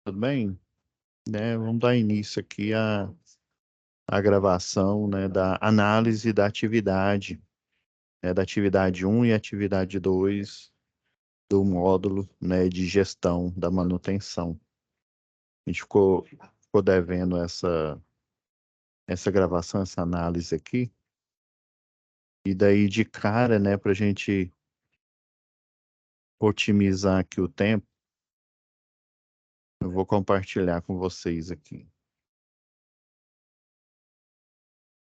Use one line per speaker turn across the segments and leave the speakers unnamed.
Tudo bem? Né, vamos dar início aqui à gravação, né, da análise da atividade, né, da atividade um e atividade 2 do módulo, né, de gestão da manutenção. A gente ficou devendo essa gravação, essa análise aqui, e daí de cara, né, para a gente otimizar aqui o tempo, eu vou compartilhar com vocês aqui.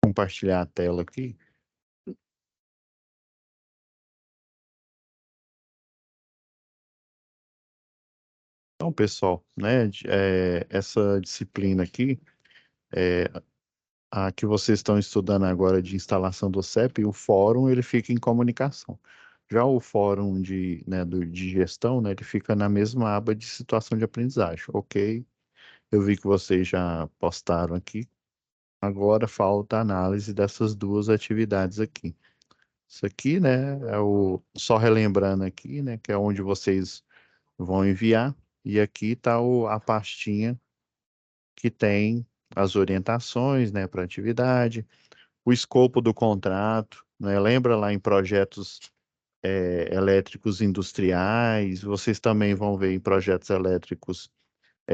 Compartilhar a tela aqui. Então, pessoal, né, essa disciplina aqui, a que vocês estão estudando agora de instalação do CEP, o fórum ele fica em comunicação. Já o fórum de gestão, né, ele fica na mesma aba de situação de aprendizagem. Ok, eu vi que vocês já postaram aqui. Agora falta a análise dessas duas atividades aqui. Isso aqui, né, só relembrando aqui, né, que é onde vocês vão enviar. E aqui está a pastinha que tem as orientações, né, para atividade, o escopo do contrato, né? Lembra lá em projetos elétricos industriais, vocês também vão ver em projetos elétricos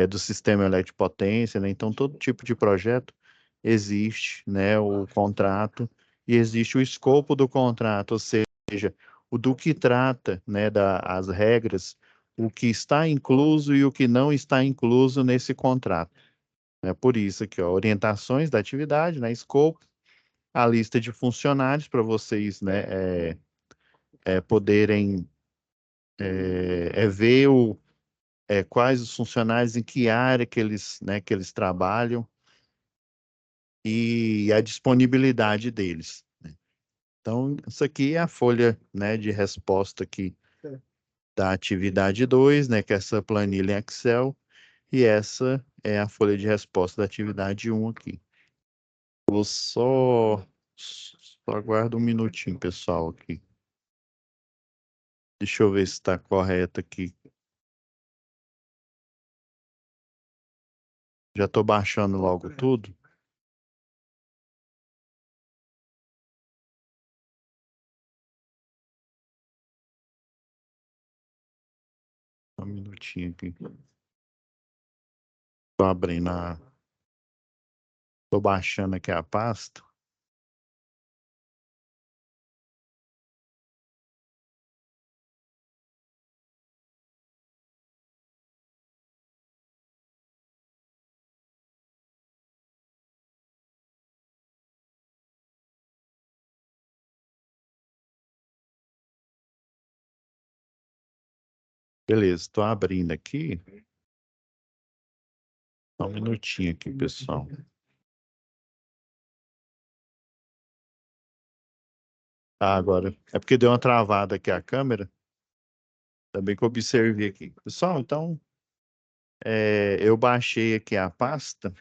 do sistema elétrico potência, né? Então, todo tipo de projeto existe, né, o contrato e existe o escopo do contrato, ou seja, o do que trata, né, as regras, o que está incluso e o que não está incluso nesse contrato. É por isso aqui, ó, orientações da atividade, né, escopo, a lista de funcionários para vocês, né, poderem ver quais os funcionários, em que área que eles trabalham e a disponibilidade deles. Né? Então, isso aqui é a folha, né, de resposta aqui da atividade 2, né, que é essa planilha em Excel, e essa é a folha de resposta da atividade um aqui. Vou só aguardo um minutinho, pessoal, aqui. Deixa eu ver se está correto aqui. Já estou baixando logo tudo. Um minutinho aqui. Estou abrindo Estou baixando aqui a pasta. Beleza, estou abrindo aqui. Só um minutinho aqui, pessoal. Ah, agora. É porque deu uma travada aqui a câmera. Também que eu observei aqui. Pessoal, então, eu baixei aqui a pasta.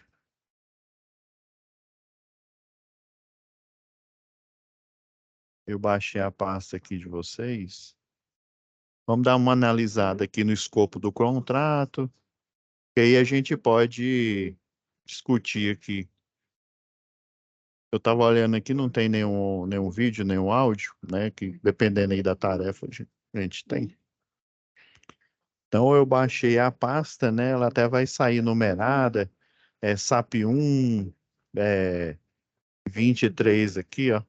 Eu baixei a pasta aqui de vocês. Vamos dar uma analisada aqui no escopo do contrato. E aí a gente pode discutir aqui. Eu estava olhando aqui, não tem nenhum vídeo, nenhum áudio, né? Que dependendo aí da tarefa, a gente tem. Então eu baixei a pasta, né? Ela até vai sair numerada. SAP 1, é, 23 aqui, ó.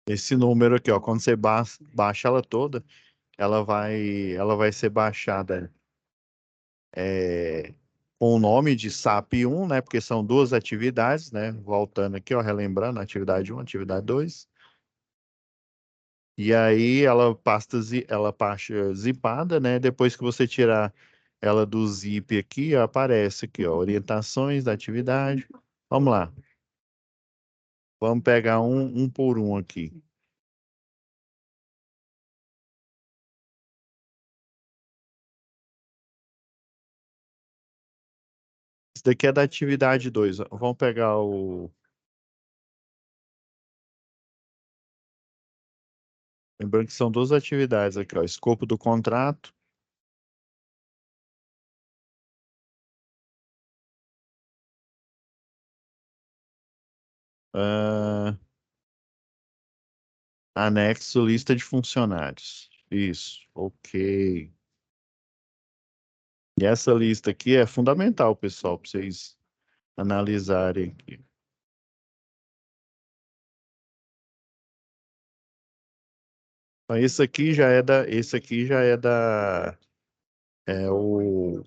Esse número aqui, ó. Quando você baixa ela toda, ela vai ser baixada com o nome de SAP 1, né? Porque são duas atividades, né? Voltando aqui, ó, relembrando, atividade 1, atividade 2. E aí ela pasta zipada, né? Depois que você tirar ela do zip aqui, ó, aparece aqui, ó, orientações da atividade. Vamos lá. Vamos pegar um por um aqui. Isso daqui é da atividade 2. Vamos pegar o. Lembrando que são duas atividades aqui, ó. Escopo do contrato Ah, anexo lista de funcionários. Isso, ok. E essa lista aqui é fundamental, pessoal, para vocês analisarem aqui. Então, esse aqui já é da, é o,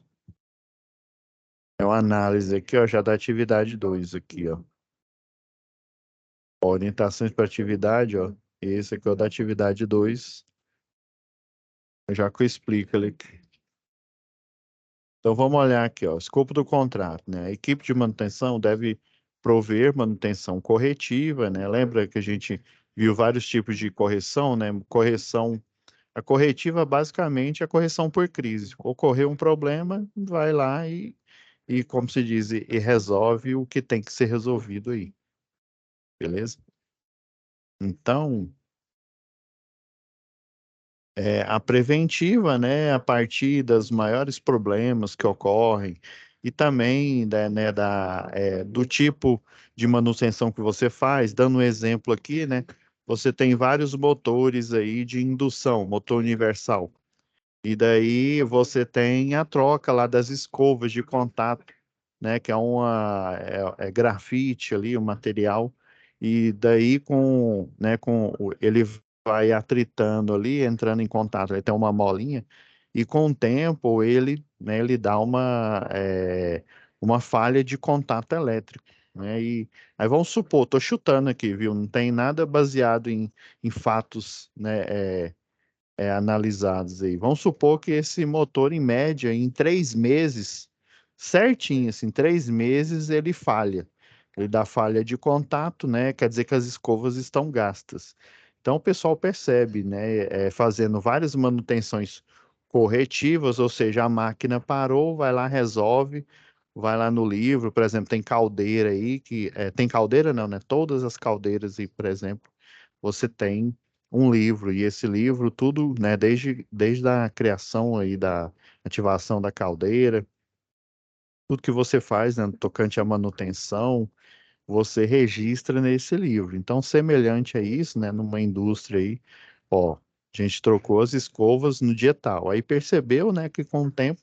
é uma análise aqui, ó, já da atividade 2 aqui, ó. Orientações para atividade, ó. Esse aqui é o da atividade 2, já que eu explico ele aqui. Então vamos olhar aqui, ó, escopo do contrato, né? A equipe de manutenção deve prover manutenção corretiva, né? Lembra que a gente viu vários tipos de correção, né? Correção, a corretiva basicamente é a correção por crise. Ocorreu um problema, vai lá e como se diz, e resolve o que tem que ser resolvido aí, beleza? Então, a preventiva, né, a partir dos maiores problemas que ocorrem e também do tipo de manutenção que você faz, dando um exemplo aqui, né, você tem vários motores aí de indução, motor universal. E daí você tem a troca lá das escovas de contato, né, que é grafite ali, o material, e daí ele vai atritando ali, entrando em contato, ele tem uma molinha, e com o tempo ele dá uma falha de contato elétrico, né, e aí vamos supor, estou chutando aqui, viu, não tem nada baseado em fatos, né, analisados aí. Vamos supor que esse motor, em média, em 3 meses, certinho, assim, 3 meses, ele falha. Ele dá falha de contato, né? Quer dizer que as escovas estão gastas. Então, o pessoal percebe, né? Fazendo várias manutenções corretivas, ou seja, a máquina parou, vai lá, resolve, vai lá no livro, por exemplo, tem caldeira aí, tem caldeira não, né? Todas as caldeiras aí, por exemplo, você tem um livro, e esse livro, tudo, né, desde a criação aí da ativação da caldeira, tudo que você faz, né, no tocante à manutenção, você registra nesse livro. Então, semelhante a isso, né, numa indústria aí, ó, a gente trocou as escovas no dia tal. Aí percebeu, né, que com o tempo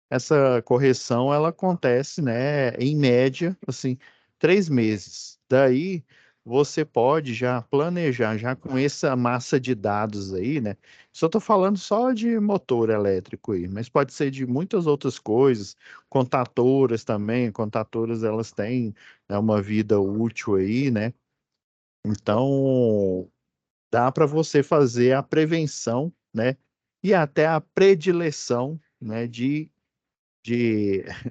essa correção ela acontece, né, em média, assim, 3 meses. Daí você pode já planejar, já com essa massa de dados aí, né? Só estou falando só de motor elétrico aí, mas pode ser de muitas outras coisas, contatoras também, contatoras elas têm, né, uma vida útil aí, né? Então dá para você fazer a prevenção, né? E até a predileção, né, de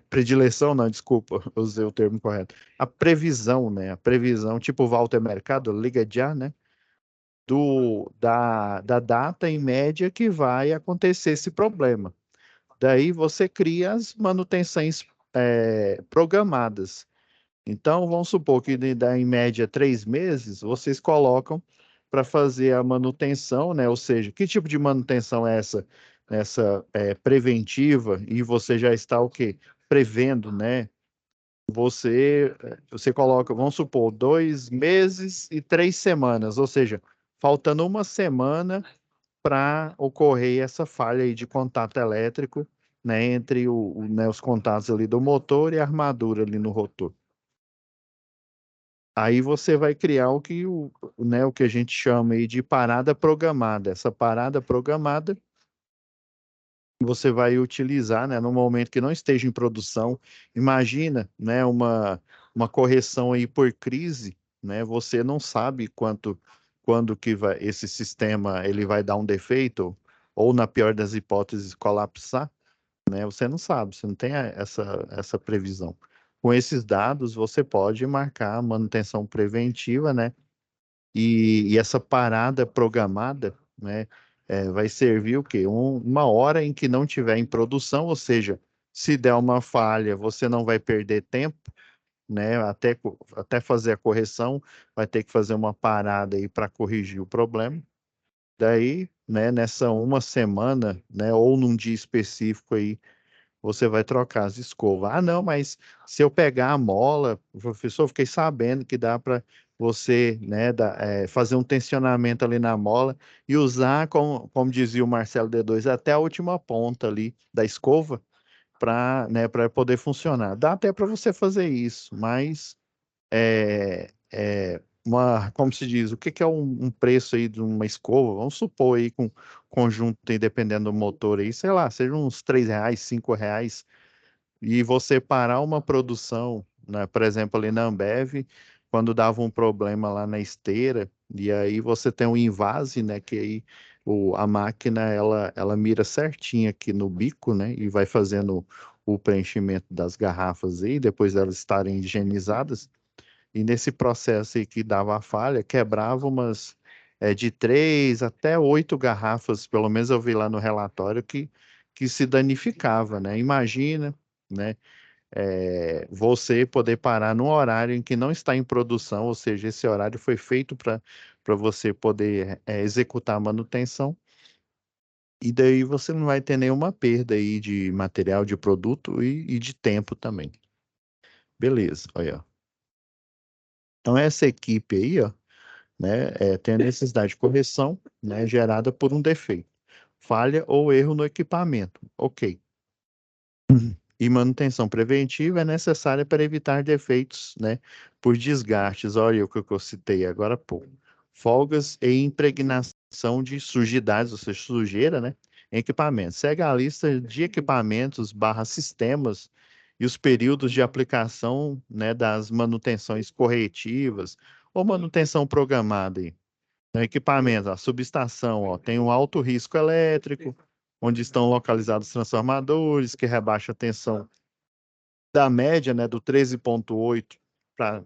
predileção, não, desculpa, usei o termo correto. A previsão, né? A previsão, tipo Walter Mercado, liga já, né? Da data em média que vai acontecer esse problema. Daí você cria as manutenções programadas. Então, vamos supor que dá em média 3 meses, vocês colocam para fazer a manutenção, né? Ou seja, que tipo de manutenção é essa? Essa preventiva, e você já está o quê? Prevendo, né? Você coloca, vamos supor, 2 meses e 3 semanas, ou seja, faltando uma semana para ocorrer essa falha aí de contato elétrico, né? Entre né, os contatos ali do motor e a armadura ali no rotor. Aí você vai criar né, o que a gente chama aí de parada programada. Essa parada programada você vai utilizar, né, no momento que não esteja em produção. Imagina, né, uma correção aí por crise, né? Você não sabe quando que esse sistema ele vai dar um defeito ou na pior das hipóteses colapsar, né? Você não sabe, você não tem essa previsão. Com esses dados, você pode marcar manutenção preventiva, né? E essa parada programada, né, vai servir o quê? Uma hora em que não tiver em produção, ou seja, se der uma falha, você não vai perder tempo, né? Até fazer a correção, vai ter que fazer uma parada aí para corrigir o problema. Daí, né, nessa uma semana, né, ou num dia específico aí, você vai trocar as escovas. Ah, não, mas se eu pegar a mola, professor, fiquei sabendo que dá para você, né, fazer um tensionamento ali na mola e usar, como dizia o Marcelo D2, até a última ponta ali da escova para, né, para poder funcionar. Dá até para você fazer isso, mas como se diz, o que que é um preço aí de uma escova? Vamos supor aí com conjunto aí, dependendo do motor aí, sei lá, seja uns R$ 3, R$ 5, e você parar uma produção, né, por exemplo, ali na Ambev, quando dava um problema lá na esteira, e aí você tem um invase, né, que aí a máquina, ela mira certinho aqui no bico, né, e vai fazendo o preenchimento das garrafas aí, depois delas estarem higienizadas, e nesse processo aí que dava a falha, quebrava de 3 até 8 garrafas, pelo menos eu vi lá no relatório, que se danificava, né? Imagina, né? Você poder parar num horário em que não está em produção, ou seja, esse horário foi feito para você poder executar a manutenção, e daí você não vai ter nenhuma perda aí de material, de produto e de tempo também. Beleza, olha, ó. Então essa equipe aí, ó, né, tem a necessidade de correção, né, gerada por um defeito, falha ou erro no equipamento. Ok. E manutenção preventiva é necessária para evitar defeitos, né, por desgastes. Olha o que eu citei agora há pouco. Folgas e impregnação de sujidades, ou seja, sujeira, né, em equipamentos. Segue a lista de equipamentos barra sistemas e os períodos de aplicação, né, das manutenções corretivas ou manutenção programada aí. No equipamento, a subestação, ó, tem um alto risco elétrico, onde estão localizados transformadores que rebaixa a tensão da média, né, do 13,8 para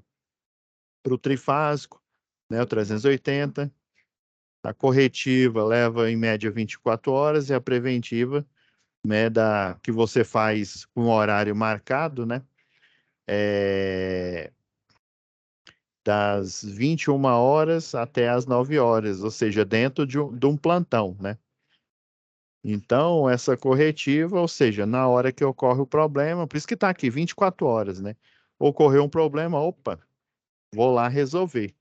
o trifásico, né, o 380. A corretiva leva em média 24 horas e a preventiva, né, que você faz com horário marcado, né, é, das 21 horas até as 9 horas, ou seja, dentro de um plantão, né? Então, essa corretiva, ou seja, na hora que ocorre o problema, por isso que está aqui 24 horas, né? Ocorreu um problema, opa, vou lá resolver.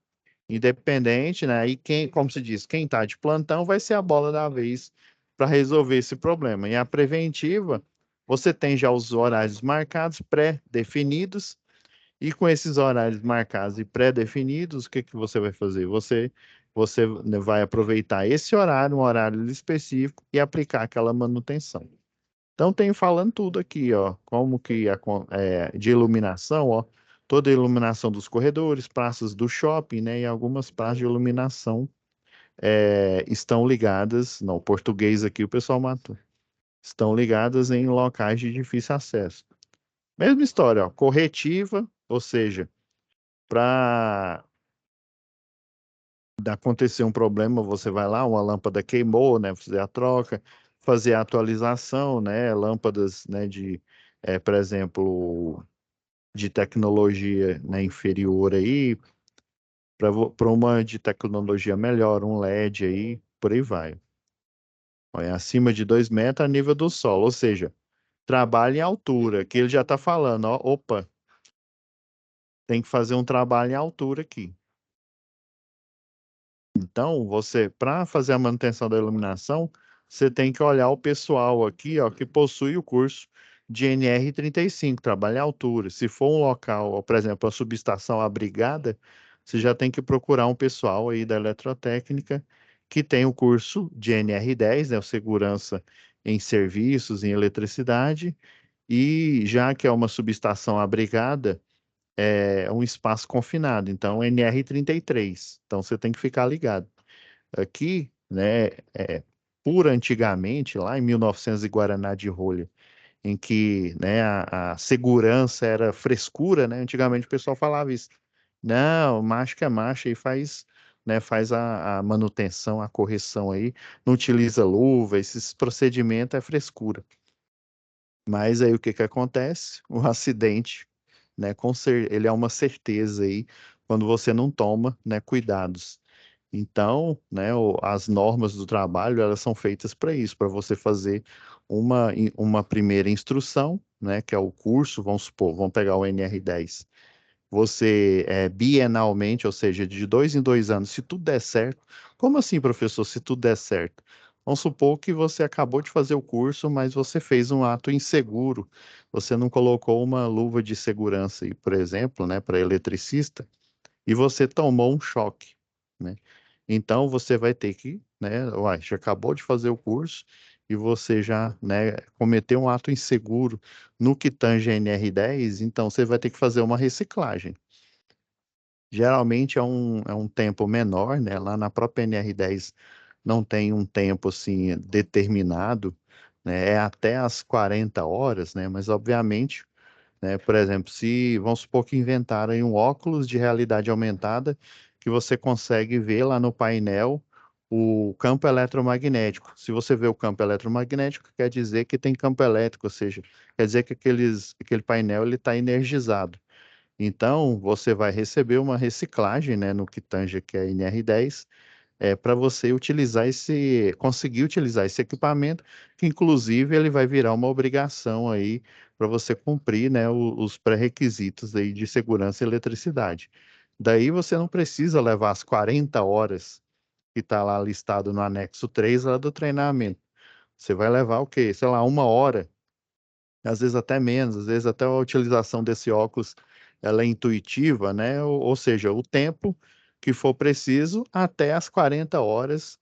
Independente, né? E quem, como se diz, quem está de plantão vai ser a bola da vez para resolver esse problema. E a preventiva, você tem já os horários marcados, pré-definidos, e com esses horários marcados e pré-definidos, o que que você vai fazer? Você né, vai aproveitar esse horário, um horário específico, e aplicar aquela manutenção. Então, tem falando tudo aqui, ó, como que de iluminação, ó, toda a iluminação dos corredores, praças do shopping, né, e algumas praças de iluminação estão ligadas, não, português aqui o pessoal matou, estão ligadas em locais de difícil acesso. Mesma história, ó, corretiva, ou seja, para acontecer um problema, você vai lá, uma lâmpada queimou, né, fazer a troca, fazer a atualização, né, lâmpadas, né, por exemplo, de tecnologia, né, inferior aí, para uma de tecnologia melhor, um LED aí, por aí vai. Olha, acima de 2 metros a nível do solo, ou seja, trabalho em altura, que ele já está falando, ó, opa, tem que fazer um trabalho em altura aqui. Então, para fazer a manutenção da iluminação, você tem que olhar o pessoal aqui, ó, que possui o curso de NR35, trabalho em altura. Se for um local, ó, por exemplo, a subestação abrigada, você já tem que procurar um pessoal aí da eletrotécnica que tem o curso de NR10, né, o segurança em serviços, em eletricidade, e já que é uma subestação abrigada, é um espaço confinado, então NR33. Então você tem que ficar ligado. Aqui, né, por antigamente, lá em 1900 e Guaraná de rolha, em que, né, a segurança era frescura, né? Antigamente o pessoal falava isso. Não, macho que é macho e faz, né, faz a manutenção, a correção aí, não utiliza luva, esses procedimentos é frescura. Mas aí o que que acontece? O acidente, né, ele é uma certeza aí quando você não toma, né, cuidados. Então, né, as normas do trabalho, elas são feitas para isso, para você fazer uma primeira instrução, né, que é o curso, vamos supor, vamos pegar o NR10. você bienalmente, ou seja, de 2 em 2 anos, se tudo der certo. Como assim, professor, se tudo der certo? Vamos supor que você acabou de fazer o curso, mas você fez um ato inseguro. Você não colocou uma luva de segurança aí, por exemplo, né, para eletricista, e você tomou um choque, né? Então você vai ter que, né, uai, já acabou de fazer o curso e você já, né, cometeu um ato inseguro no que tange a NR10, então você vai ter que fazer uma reciclagem. Geralmente é um tempo menor, né? Lá na própria NR10 não tem um tempo assim determinado, né? É até as 40 horas, né? Mas obviamente, né? Por exemplo, se vamos supor que inventaram um óculos de realidade aumentada que você consegue ver lá no painel o campo eletromagnético. Se você vê o campo eletromagnético, quer dizer que tem campo elétrico, ou seja, quer dizer que aquele painel ele está energizado. Então, você vai receber uma reciclagem, né, no que tange aqui a NR10, para você utilizar conseguir utilizar esse equipamento, que inclusive ele vai virar uma obrigação aí para você cumprir, né, os pré-requisitos aí de segurança e eletricidade. Daí você não precisa levar as 40 horas que está lá listado no anexo 3 lá do treinamento. Você vai levar o quê? Sei lá, 1 hora, às vezes até menos, às vezes até a utilização desse óculos ela é intuitiva, né? Ou seja, o tempo que for preciso até as 40 horas,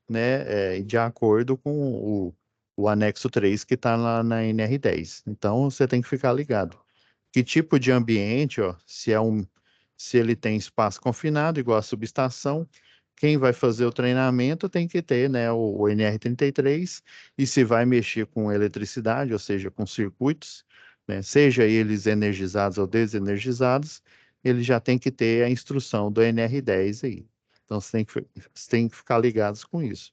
né? De acordo com o anexo 3 que está lá na NR10. Então você tem que ficar ligado. Que tipo de ambiente, ó, se ele tem espaço confinado, igual a subestação, quem vai fazer o treinamento tem que ter, né, o NR33, e se vai mexer com eletricidade, ou seja, com circuitos, né, seja eles energizados ou desenergizados, ele já tem que ter a instrução do NR10 aí. Então você tem que ficar ligados com isso.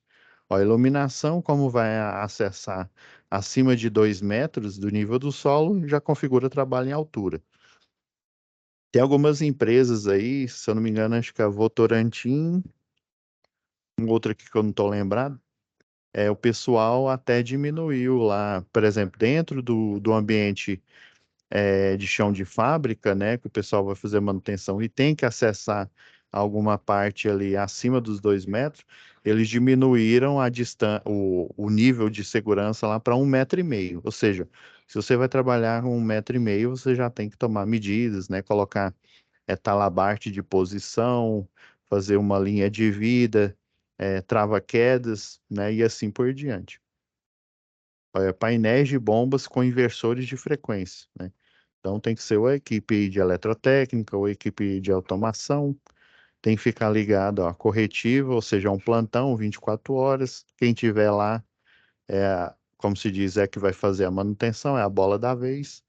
Ó, a iluminação, como vai acessar acima de 2 metros do nível do solo, já configura trabalho em altura. Tem algumas empresas aí, se eu não me engano, acho que a Votorantim, outra aqui que eu não estou lembrado, o pessoal até diminuiu lá, por exemplo, dentro do ambiente de chão de fábrica, né, que o pessoal vai fazer manutenção e tem que acessar alguma parte ali acima dos 2 metros, eles diminuíram o nível de segurança lá para 1,5 metro. Ou seja, se você vai trabalhar com 1,5 metro, você já tem que tomar medidas, né, colocar talabarte de posição, fazer uma linha de vida, trava-quedas, né, e assim por diante. Painéis de bombas com inversores de frequência, né? Então tem que ser ou a equipe de eletrotécnica ou a equipe de automação, tem que ficar ligado à corretiva, ou seja, um plantão 24 horas. Quem tiver lá, como se diz, é que vai fazer a manutenção, é a bola da vez.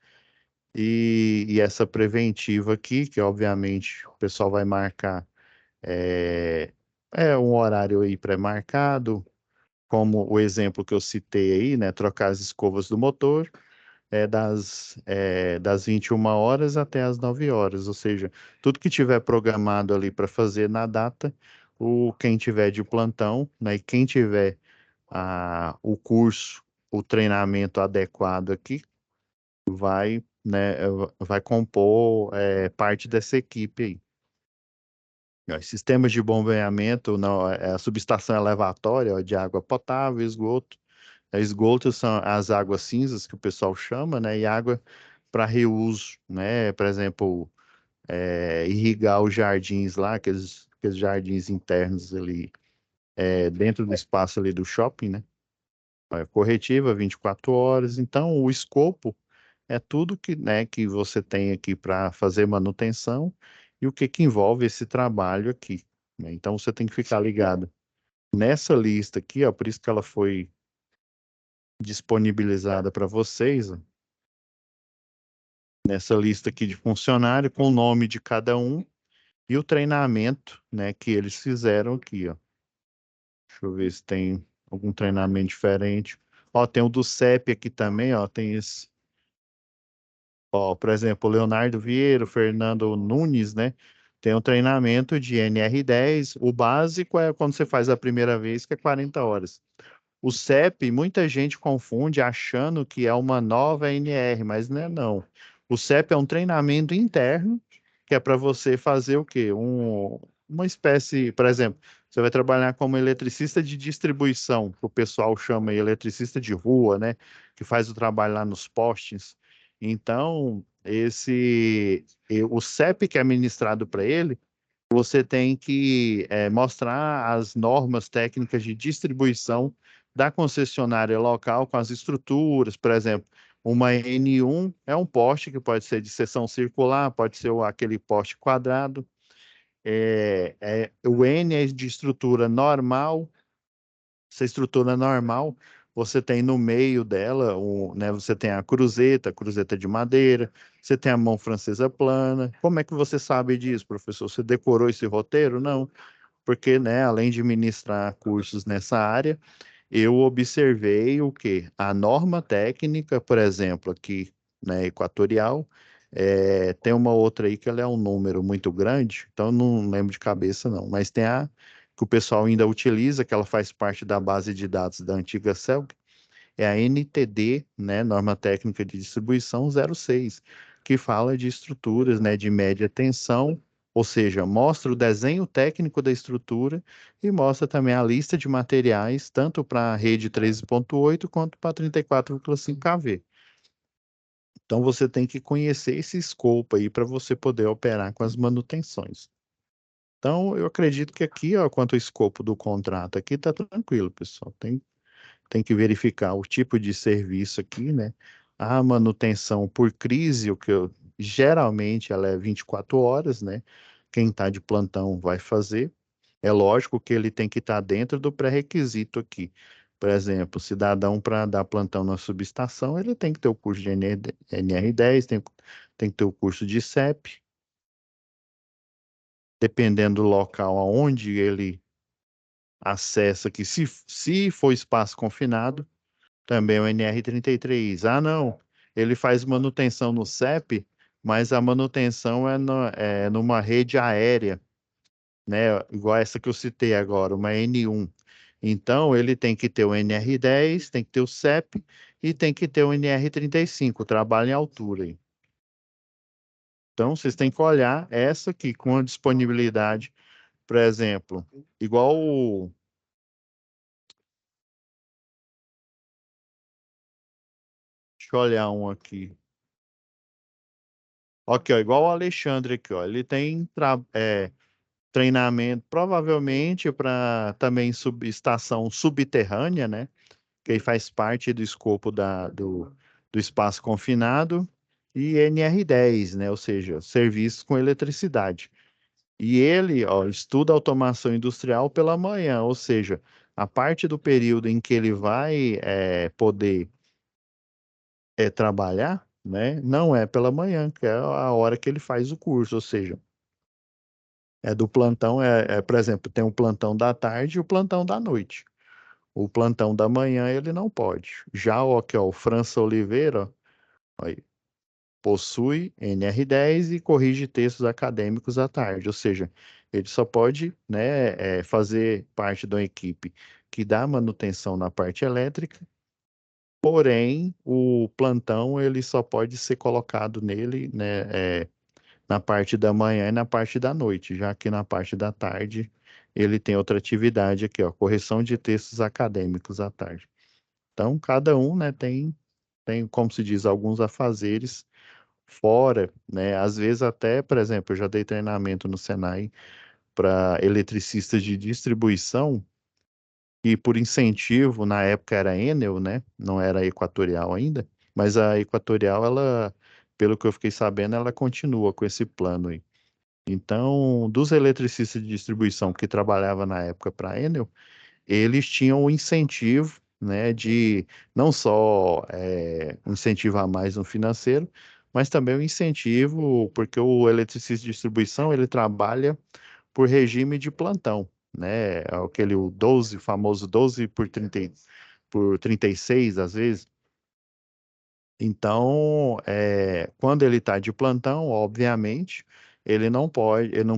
E essa preventiva aqui, que obviamente o pessoal vai marcar, é, é um horário aí pré-marcado, como o exemplo que eu citei aí, né? Trocar as escovas do motor das 21 horas até as 9 horas, ou seja, tudo que tiver programado ali para fazer na data, quem tiver de plantão, né, e quem tiver o curso, o treinamento adequado aqui, vai, né, vai compor parte dessa equipe aí. Ó, sistemas de bombeamento, não, a subestação elevatória, ó, de água potável, esgoto. Esgoto são as águas cinzas que o pessoal chama, né? E água para reuso, né? Por exemplo, irrigar os jardins lá, aqueles jardins internos ali, dentro do espaço ali do shopping, né? Corretiva, 24 horas. Então, o escopo é tudo que, né, que você tem aqui para fazer manutenção e o que que envolve esse trabalho aqui, né? Então, você tem que ficar ligado nessa lista aqui, ó, por isso que ela foi disponibilizada para vocês, ó, nessa lista aqui de funcionário, com o nome de cada um e o treinamento, né, que eles fizeram aqui, ó. Deixa eu ver se tem algum treinamento diferente. Ó, tem o do CEP aqui também, ó, tem esse. Ó, por exemplo, o Leonardo Vieira, o Fernando Nunes, né? Tem um treinamento de NR10. O básico é quando você faz a primeira vez, que é 40 horas. O CEP, muita gente confunde achando que é uma nova NR, mas não é não. O CEP é um treinamento interno que é para você fazer o quê? Uma espécie, por exemplo, você vai trabalhar como eletricista de distribuição, que o pessoal chama aí eletricista de rua, né? Que faz o trabalho lá nos postes. Então, o CEP que é administrado para ele, você tem que mostrar as normas técnicas de distribuição da concessionária local com as estruturas, por exemplo, uma N1 é um poste que pode ser de seção circular, pode ser aquele poste quadrado. O N é de estrutura normal. Essa estrutura normal, você tem no meio dela, né, você tem a cruzeta de madeira, você tem a mão francesa plana. Como é que você sabe disso, professor? Você decorou esse roteiro? Não, porque, né, além de ministrar cursos nessa área, eu observei o quê? A norma técnica, por exemplo, aqui, né, equatorial, tem uma outra aí que ela é um número muito grande, então eu não lembro de cabeça não, mas tem a que o pessoal ainda utiliza, que ela faz parte da base de dados da antiga CELG, é a NTD, né, Norma Técnica de Distribuição 06, que fala de estruturas, né, de média tensão, ou seja, mostra o desenho técnico da estrutura e mostra também a lista de materiais, tanto para a rede 13.8 quanto para 34,5 kV. Então você tem que conhecer esse escopo aí para você poder operar com as manutenções. Então, eu acredito que aqui, ó, quanto ao escopo do contrato, aqui está tranquilo, pessoal. Tem que verificar o tipo de serviço aqui, né? A manutenção por crise, geralmente ela é 24 horas, né? Quem está de plantão vai fazer. É lógico que ele tem que estar dentro do pré-requisito aqui. Por exemplo, cidadão para dar plantão na subestação, ele tem que ter o curso de NR10, tem que ter o curso de CEP, dependendo do local aonde ele acessa, que se for espaço confinado, também o NR33. Ah, não. Ele faz manutenção no CEP, mas a manutenção é numa rede aérea, né? Igual essa que eu citei agora, uma N1. Então, ele tem que ter o NR10, tem que ter o CEP e tem que ter o NR35, trabalho em altura aí. Então, vocês têm que olhar essa aqui com a disponibilidade, por exemplo, igual deixa eu olhar um aqui. Ok, ó, igual o Alexandre aqui, ó. Ele tem treinamento, provavelmente para também estação subterrânea, né? Que aí faz parte do escopo do espaço confinado, e NR10, né? Ou seja, serviços com eletricidade. E ele, ó, estuda automação industrial pela manhã, ou seja, a parte do período em que ele vai poder trabalhar, né? Não é pela manhã, que é a hora que ele faz o curso, ou seja, é do plantão, por exemplo, tem o plantão da tarde e o plantão da noite. O plantão da manhã ele não pode. Já aqui, ó, o França Oliveira, ó, aí, possui NR10 e corrige textos acadêmicos à tarde, ou seja, ele só pode, né, fazer parte de uma equipe que dá manutenção na parte elétrica, porém, o plantão ele só pode ser colocado nele, né, na parte da manhã e na parte da noite, já que na parte da tarde ele tem outra atividade aqui, ó, correção de textos acadêmicos à tarde. Então, cada um, né, tem, como se diz, alguns afazeres fora, né? Às vezes até, por exemplo, eu já dei treinamento no Senai para eletricistas de distribuição e por incentivo, na época era Enel, né? Não era Equatorial ainda, mas a Equatorial, ela, pelo que eu fiquei sabendo, ela continua com esse plano aí. Então, dos eletricistas de distribuição que trabalhava na época para a Enel, eles tinham o incentivo, né, de não só um incentivo a mais no financeiro, mas também o incentivo, porque o eletricista de distribuição, ele trabalha por regime de plantão, né, aquele o 12, famoso 12 por 36 às vezes. Então, quando ele está de plantão, obviamente, ele não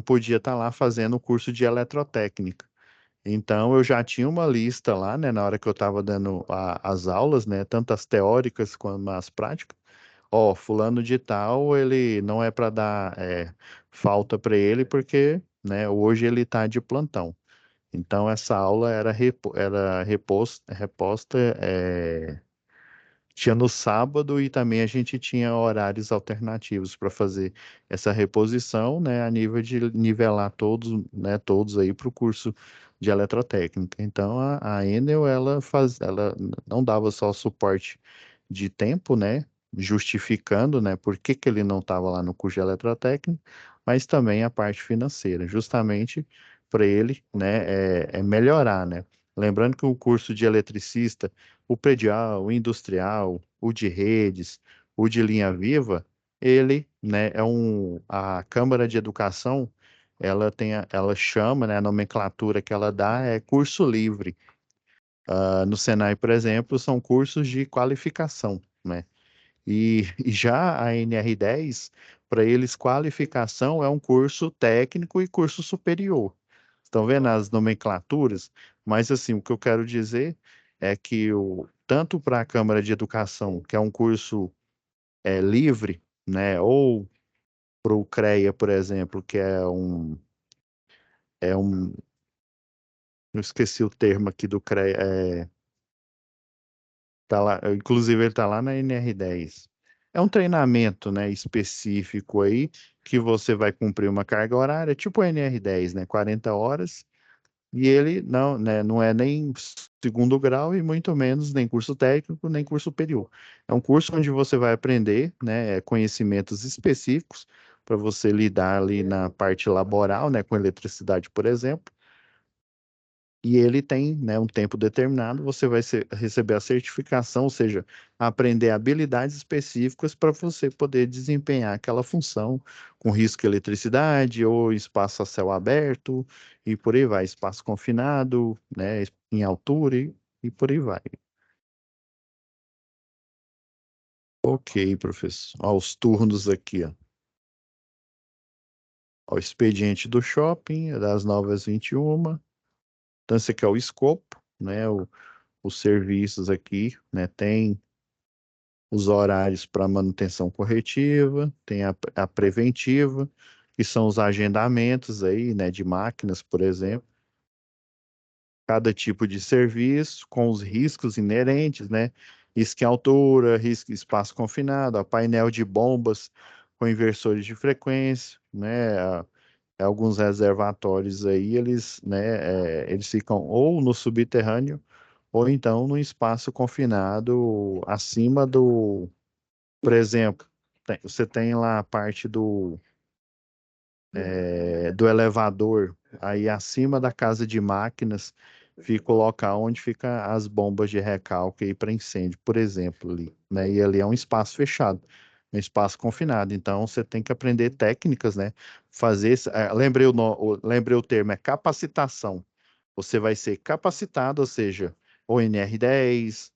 podia estar lá fazendo o curso de eletrotécnica. Então, eu já tinha uma lista lá, né, na hora que eu estava dando as aulas, né, tanto as teóricas quanto as práticas. ó, fulano de tal, ele não é para dar falta para ele porque, né, hoje ele está de plantão. Então essa aula era reposta, tinha no sábado e também a gente tinha horários alternativos para fazer essa reposição, né, a nível de nivelar todos, né, todos aí para o curso de eletrotécnica. Então a Enel ela não dava só suporte de tempo, né, justificando, né, por que que ele não estava lá no curso de eletrotécnica, mas também a parte financeira, justamente para ele, né, melhorar, né. Lembrando que o curso de eletricista, o predial, o industrial, o de redes, o de linha viva, ele, né, a Câmara de Educação, ela chama, né, a nomenclatura que ela dá é curso livre. No Senai, por exemplo, são cursos de qualificação, né? E já a NR10, para eles, qualificação é um curso técnico e curso superior. Estão vendo as nomenclaturas? Mas, assim, o que eu quero dizer é que tanto para a Câmara de Educação, que é um curso livre, né, ou para o CREA, por exemplo, que é um, eu esqueci o termo aqui do CREA, tá lá, inclusive ele está lá na NR10. É um treinamento, né, específico aí, que você vai cumprir uma carga horária, tipo o NR10, né, 40 horas, e ele não, né, não é nem segundo grau e muito menos nem curso técnico, nem curso superior. É um curso onde você vai aprender, né, conhecimentos específicos para você lidar ali na parte laboral, né, com eletricidade, por exemplo, e ele tem, né, um tempo determinado, você vai receber a certificação, ou seja, aprender habilidades específicas para você poder desempenhar aquela função com risco de eletricidade ou espaço a céu aberto e por aí vai, espaço confinado, né, em altura e por aí vai. Ok, professor. Ó, os turnos aqui, ó. Ó, o expediente do shopping, é das 9 às 21. Então, esse aqui é o escopo, né, os serviços aqui, né, tem os horários para manutenção corretiva, tem a preventiva, que são os agendamentos aí, né, de máquinas, por exemplo, cada tipo de serviço com os riscos inerentes, né, risco em altura, risco em espaço confinado, a painel de bombas com inversores de frequência, né, alguns reservatórios aí, eles ficam ou no subterrâneo ou então no espaço confinado acima por exemplo, você tem lá a parte do elevador, aí acima da casa de máquinas fica o local onde fica as bombas de recalque aí para incêndio, por exemplo, ali, né? E ali é um espaço fechado, um espaço confinado. Então você tem que aprender técnicas, né? Lembrei o termo, é capacitação. Você vai ser capacitado, ou seja, ou NR10,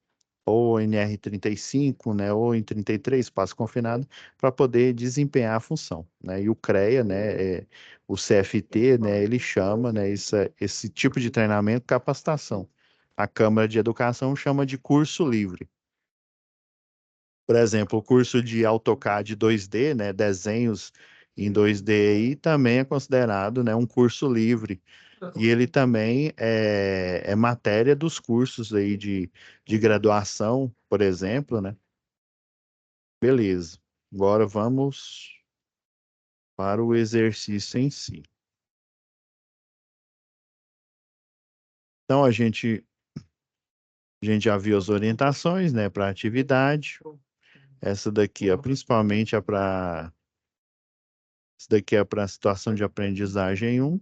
ou NR35, né, ou em 33, espaço confinado, para poder desempenhar a função, né? E o CREA, né, o CFT, né, ele chama, né, esse tipo de treinamento capacitação. A Câmara de Educação chama de curso livre. Por exemplo, o curso de AutoCAD 2D, né, desenhos em 2D aí, também é considerado, né, um curso livre. E ele também é matéria dos cursos aí de graduação, por exemplo, né? Beleza. Agora vamos para o exercício em si. Então, a gente já viu as orientações, né, para a atividade. Essa daqui, ó, principalmente essa daqui é para a situação de aprendizagem um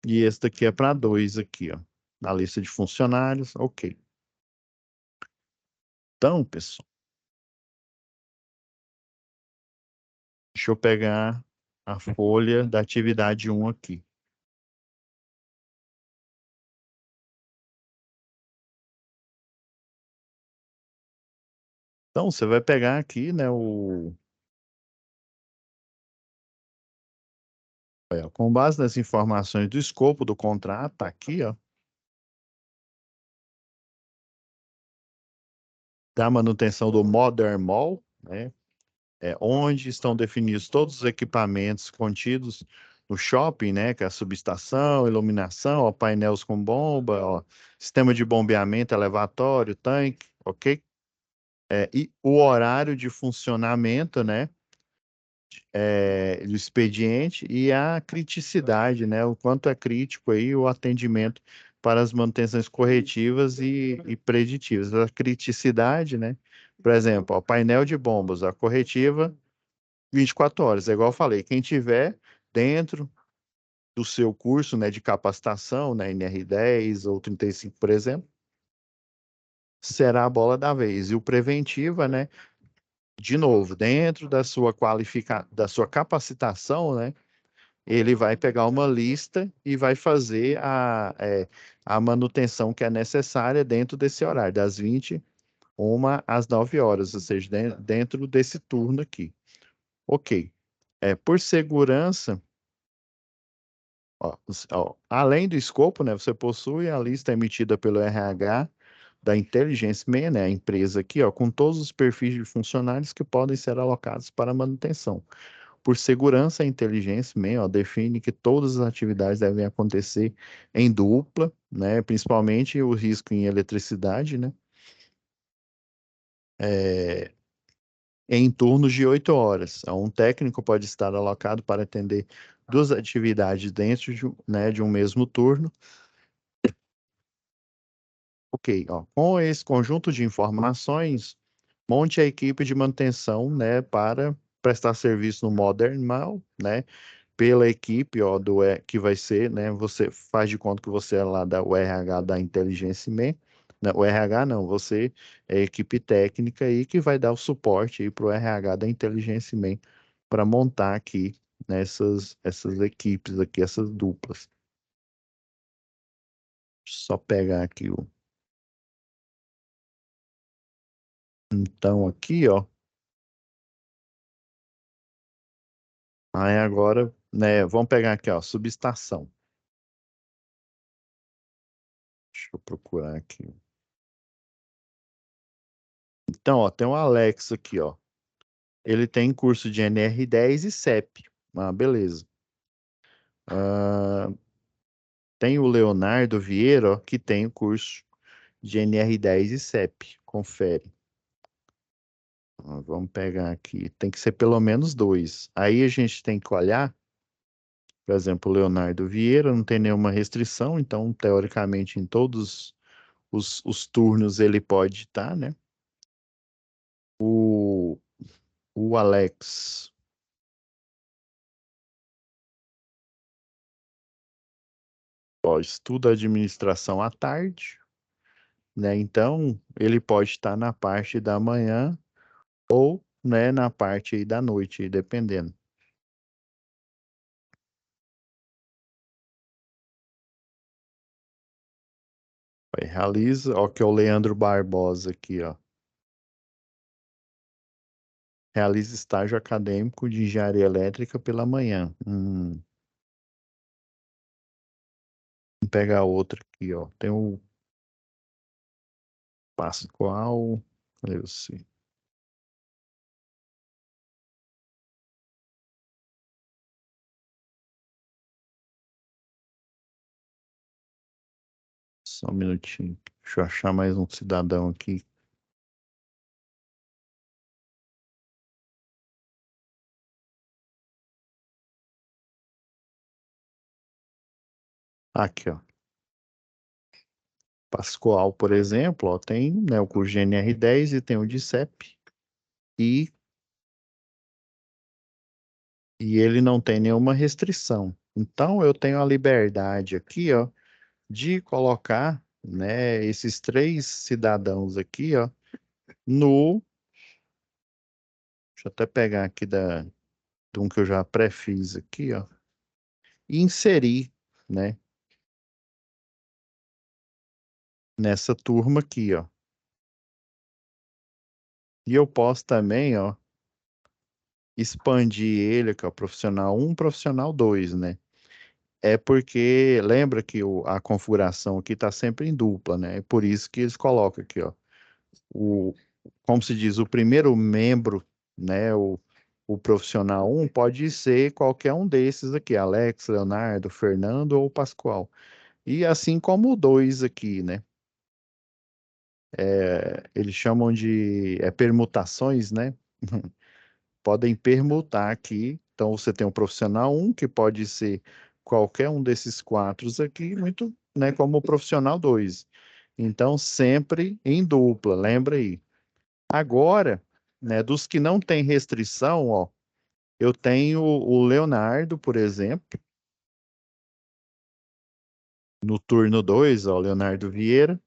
e esse daqui é para 2 aqui, ó, na lista de funcionários. Ok. Então, pessoal, deixa eu pegar a folha da atividade um aqui. Então, você vai pegar aqui, né, com base nas informações do escopo do contrato, tá aqui, ó. da manutenção do Modern Mall, né? Onde estão definidos todos os equipamentos contidos no shopping, né? Que é a subestação, iluminação, ó, painéis com bomba, ó, sistema de bombeamento, elevatório, tanque, ok? E o horário de funcionamento, né? Do expediente e a criticidade, né? O quanto é crítico aí o atendimento para as manutenções corretivas e preditivas. A criticidade, né? Por exemplo, o painel de bombas, a corretiva, 24 horas. É igual eu falei, quem tiver dentro do seu curso, né, de capacitação, né, NR10 ou 35, por exemplo, será a bola da vez. E o preventiva, né, de novo, dentro da sua capacitação, né, ele vai pegar uma lista e vai fazer a manutenção que é necessária dentro desse horário, das 21 às 9 horas, ou seja, dentro desse turno aqui. Ok. Por segurança, além do escopo, né, você possui a lista emitida pelo RH da Intelligence Man, né, a empresa aqui, ó, com todos os perfis de funcionários que podem ser alocados para manutenção. Por segurança, a Intelligence Man, ó, define que todas as atividades devem acontecer em dupla, né, principalmente o risco em eletricidade, né, é, em turnos de 8 horas. Um técnico pode estar alocado para atender duas atividades dentro né, de um mesmo turno. Ok, ó, com esse conjunto de informações, monte a equipe de manutenção, né, para prestar serviço no Modern Mal, né, pela equipe, ó, que vai ser, né, você faz de conta que você é lá da o RH da Intelligence Man, né, o RH não, você é a equipe técnica aí que vai dar o suporte aí para o RH da Intelligence Man para montar aqui essas equipes aqui, essas duplas. Só pegar aqui o então aqui, ó. Aí agora, né, vamos pegar aqui, ó, subestação. Deixa eu procurar aqui. Então, ó, tem o Alex aqui, ó. Ele tem curso de NR10 e CEP. Ah, beleza. Ah, tem o Leonardo Vieira, ó, que tem o curso de NR10 e CEP. Confere. Vamos pegar aqui. Tem que ser pelo menos dois. Aí a gente tem que olhar, por exemplo, o Leonardo Vieira não tem nenhuma restrição, então, teoricamente, em todos os turnos ele pode estar, né? O, o Alex, ó, estuda administração à tarde, né? Então, ele pode estar na parte da manhã ou, né, na parte aí da noite, dependendo. Aí realiza, ó, que é o Leandro Barbosa aqui, ó. Realiza estágio acadêmico de engenharia elétrica pela manhã. Vamos pegar outro aqui, ó. Tem o Pascoal, eu sei. Só um minutinho. Deixa eu achar mais um cidadão aqui. Aqui, ó. Pascoal, por exemplo, ó, tem, né, o curso de NR10 e tem o de CEP. E, e ele não tem nenhuma restrição. Então, eu tenho a liberdade aqui, ó, de colocar, né, esses três cidadãos aqui, ó, no. Deixa eu até pegar aqui de um que eu já pré-fiz aqui, ó, e inserir, né, nessa turma aqui, ó. E eu posso também, ó, expandir ele, que é o profissional um, profissional 2, né? É porque lembra que a configuração aqui está sempre em dupla, né? É por isso que eles colocam aqui, ó. como se diz, o primeiro membro, né, o profissional um pode ser qualquer um desses aqui, Alex, Leonardo, Fernando ou Pascoal. E assim como o dois aqui, né? Eles chamam de permutações, né? Podem permutar aqui. Então você tem um profissional um que pode ser qualquer um desses quatro aqui, muito, né, como o profissional 2. Então sempre em dupla, lembra aí. Agora, né, dos que não tem restrição, ó, eu tenho o Leonardo, por exemplo, no turno 2, ó, Leonardo Vieira,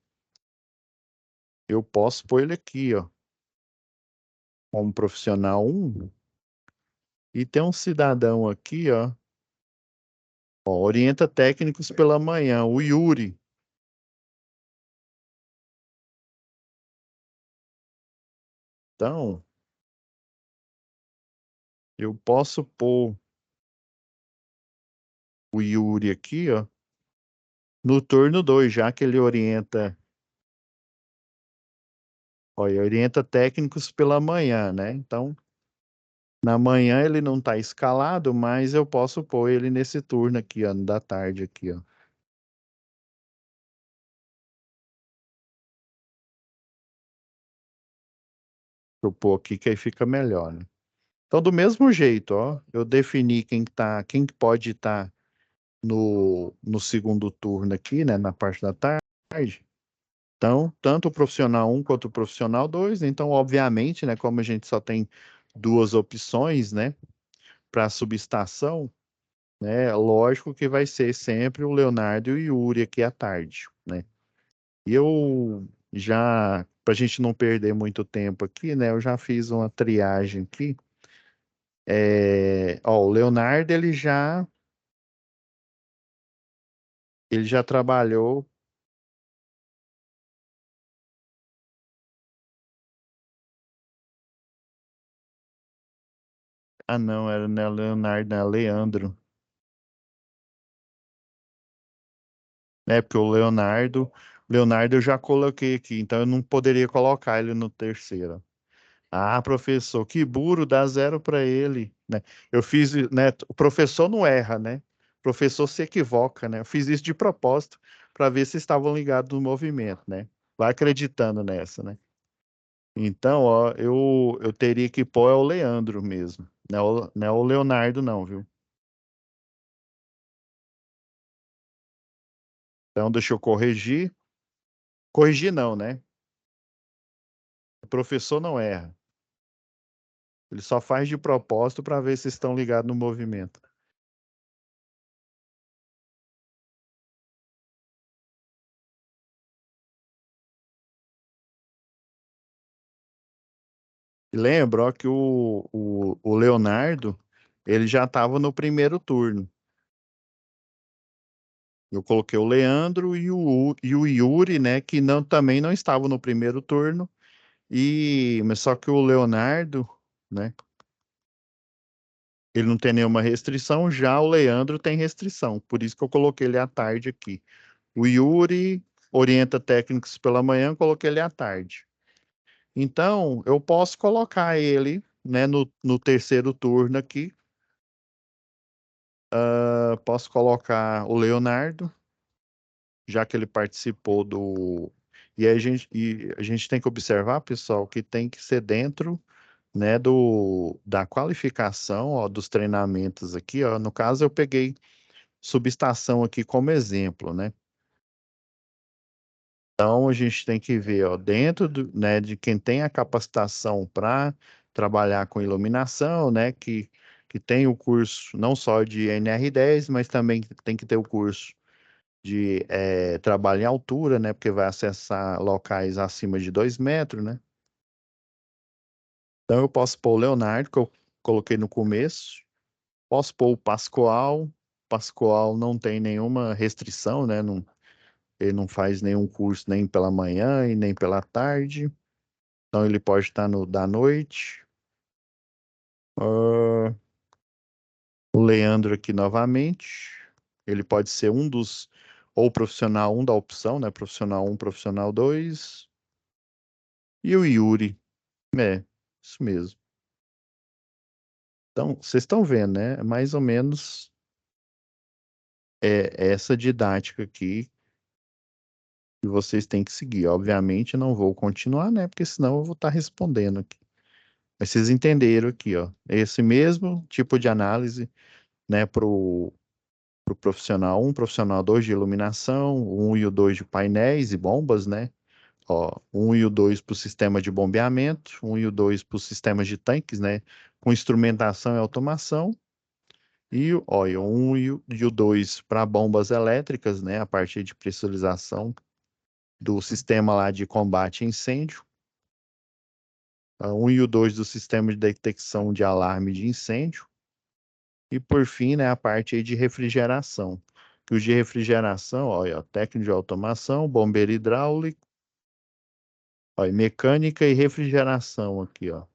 eu posso pôr ele aqui, ó, como profissional um. E tem um cidadão aqui, ó, orienta técnicos pela manhã, o Yuri. Então, eu posso pôr o Yuri aqui, ó, no turno 2, já que ele orienta, ó, ele orienta técnicos pela manhã, né? Então, na manhã ele não está escalado, mas eu posso pôr ele nesse turno aqui, ó, da tarde aqui, ó. Eu pôr aqui que aí fica melhor, né? Então, do mesmo jeito, ó, eu defini quem que pode estar no segundo turno aqui, né, na parte da tarde. Então, tanto o profissional um quanto o profissional 2. Então, obviamente, né, como a gente só tem duas opções, né, para subestação, né, lógico que vai ser sempre o Leonardo e o Yuri aqui à tarde, né? E eu já, para a gente não perder muito tempo aqui, né, eu já fiz uma triagem aqui. Ó, o Leonardo, ele já trabalhou. Ah, não, era não é Leonardo, é Leandro. É, porque o Leonardo eu já coloquei aqui, então eu não poderia colocar ele no terceiro. Ah, professor, que burro, dá zero para ele, né? Eu fiz, né? O professor não erra, né? O professor se equivoca, né? Eu fiz isso de propósito para ver se estavam ligados no movimento, né? Vai acreditando nessa, né? Então, ó, eu teria que pôr é o Leandro mesmo, não é o Leonardo, não, viu? Então, deixa eu corrigir. Corrigir não, né? O professor não erra. Ele só faz de propósito para ver se estão ligados no movimento. E lembra, ó, que o Leonardo, ele já estava no primeiro turno. Eu coloquei o Leandro e o Yuri, né, que não, também não estavam no primeiro turno. Mas só que o Leonardo, né, ele não tem nenhuma restrição, já o Leandro tem restrição. Por isso que eu coloquei ele à tarde aqui. O Yuri orienta técnicos pela manhã, coloquei ele à tarde. Então, eu posso colocar ele, né, no terceiro turno aqui. Posso colocar o Leonardo, já que ele participou do. E a gente tem que observar, pessoal, que tem que ser dentro, né, da qualificação, ó, dos treinamentos aqui, ó. No caso, eu peguei subestação aqui como exemplo, né? Então, a gente tem que ver, ó, dentro né, de quem tem a capacitação para trabalhar com iluminação, né, que tem o curso não só de NR10, mas também tem que ter o curso de trabalho em altura, né, porque vai acessar locais acima de 2 metros, né? Então, eu posso pôr o Leonardo, que eu coloquei no começo, posso pôr o Pascoal. Pascoal não tem nenhuma restrição, né? Não, ele não faz nenhum curso nem pela manhã e nem pela tarde. Então ele pode estar no da noite. Ah, o Leandro aqui novamente. Ele pode ser um dos, ou profissional um da opção, né? Profissional um, profissional 2. E o Yuri. É, isso mesmo. Então, vocês estão vendo, né? É mais ou menos essa didática aqui que vocês têm que seguir. Obviamente, não vou continuar, né? Porque senão eu vou estar respondendo aqui. Mas vocês entenderam aqui, ó. Esse mesmo tipo de análise, né, para o profissional um, profissional 2 de iluminação, o 1 e o 2 de painéis e bombas, né? Ó, o 1 e o 2 para o sistema de bombeamento, o 1 e o 2 para os sistemas de tanques, né? Com instrumentação e automação. E o 1 e o 2 para bombas elétricas, né? A partir de pressurização do sistema lá de combate a incêndio. O 1 e o 2 do sistema de detecção de alarme de incêndio. E por fim, né, a parte aí de refrigeração. Que os de refrigeração, olha, ó, técnico de automação, bombeiro hidráulico, ó, e mecânica e refrigeração aqui, ó.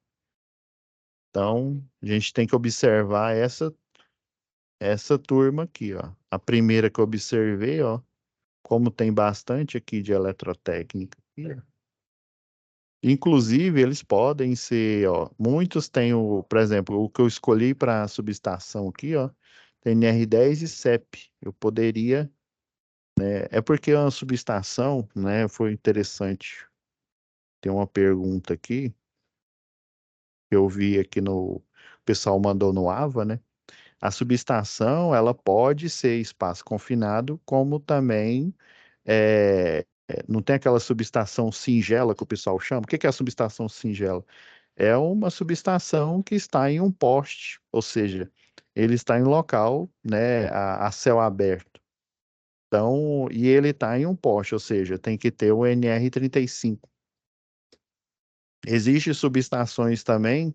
Então, a gente tem que observar essa turma aqui, ó. A primeira que eu observei, ó, como tem bastante aqui de eletrotécnica. Inclusive, eles podem ser, ó, muitos têm por exemplo, o que eu escolhi para subestação aqui, ó, tem NR10 e CEP. Eu poderia, é porque a subestação, né, foi interessante. Tem uma pergunta aqui que eu vi aqui o pessoal mandou no AVA, né? A subestação, ela pode ser espaço confinado, como também não tem aquela subestação singela que o pessoal chama. O que que é a subestação singela? É uma subestação que está em um poste, ou seja, ele está em local, né, a céu aberto. Então, e ele está em um poste, ou seja, tem que ter o NR35. Existem subestações também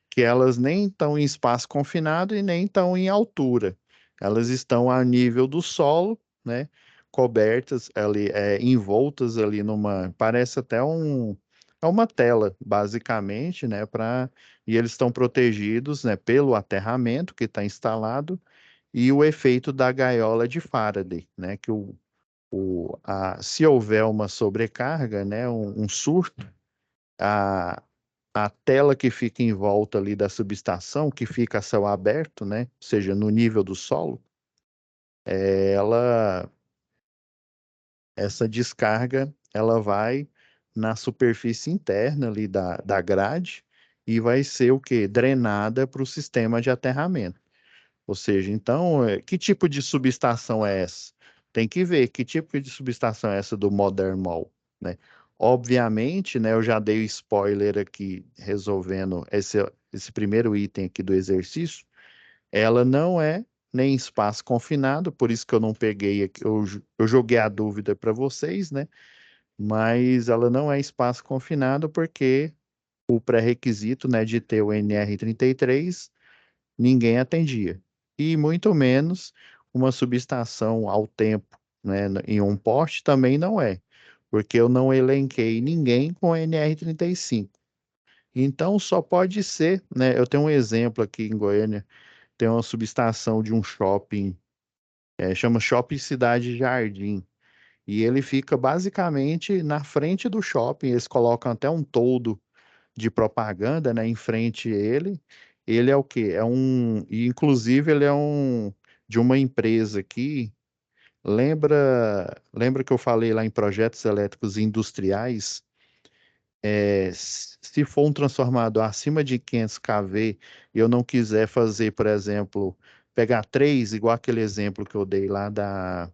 que elas nem estão em espaço confinado e nem estão em altura. Elas estão a nível do solo, né? Cobertas ali, envoltas ali parece até é uma tela, basicamente, né? E eles estão protegidos, né? Pelo aterramento que está instalado e o efeito da gaiola de Faraday, né? Que se houver uma sobrecarga, né? Um surto, a, a tela que fica em volta ali da subestação, que fica a céu aberto, né? Ou seja, no nível do solo, ela, essa descarga, ela vai na superfície interna ali da grade e vai ser o quê? Drenada para o sistema de aterramento. Ou seja, então, que tipo de subestação é essa? Tem que ver que tipo de subestação é essa do Modern Mall, né? Obviamente, né, eu já dei o spoiler aqui, resolvendo esse primeiro item aqui do exercício, ela não é nem espaço confinado, por isso que eu não peguei aqui, eu joguei a dúvida para vocês, né? Mas ela não é espaço confinado porque o pré-requisito, né, de ter o NR33 ninguém atendia. E muito menos uma subestação ao tempo, né, em um poste também não é, porque eu não elenquei ninguém com NR35. Então só pode ser, né? Eu tenho um exemplo aqui em Goiânia, tem uma subestação de um shopping, chama Shopping Cidade Jardim. E ele fica basicamente na frente do shopping. Eles colocam até um toldo de propaganda, né, em frente a ele. Ele é o quê? E inclusive ele é de uma empresa aqui. Lembra que eu falei lá em projetos elétricos industriais? Se for um transformador acima de 500 kV e eu não quiser fazer, por exemplo, pegar três, igual aquele exemplo que eu dei lá da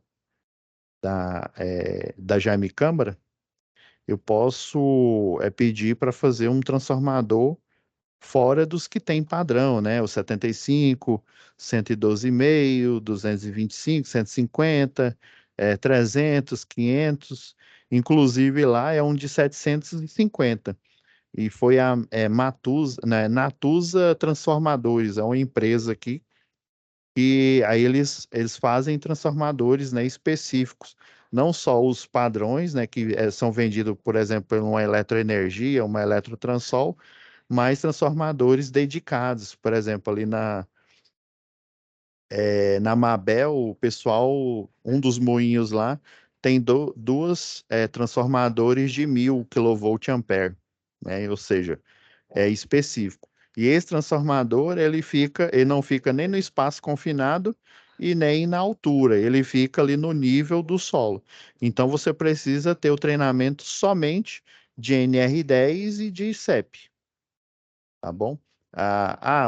Jaime Câmara, eu posso pedir para fazer um transformador fora dos que tem padrão, né? O 75, 112,5, 225, 150, 300, 500. Inclusive lá é um de 750. E foi a Matusa, né, Natusa Transformadores, é uma empresa aqui, e aí eles fazem transformadores, né, específicos, não só os padrões, né, que são vendidos, por exemplo, por uma eletroenergia, uma eletrotransol, mas transformadores dedicados, por exemplo, ali na Mabel, o pessoal, um dos moinhos lá, tem duas transformadores de 1.000 kVA. né? Ou seja, é específico. E esse transformador, ele não fica nem no espaço confinado e nem na altura, ele fica ali no nível do solo. Então você precisa ter o treinamento somente de NR10 e de CEP, tá bom?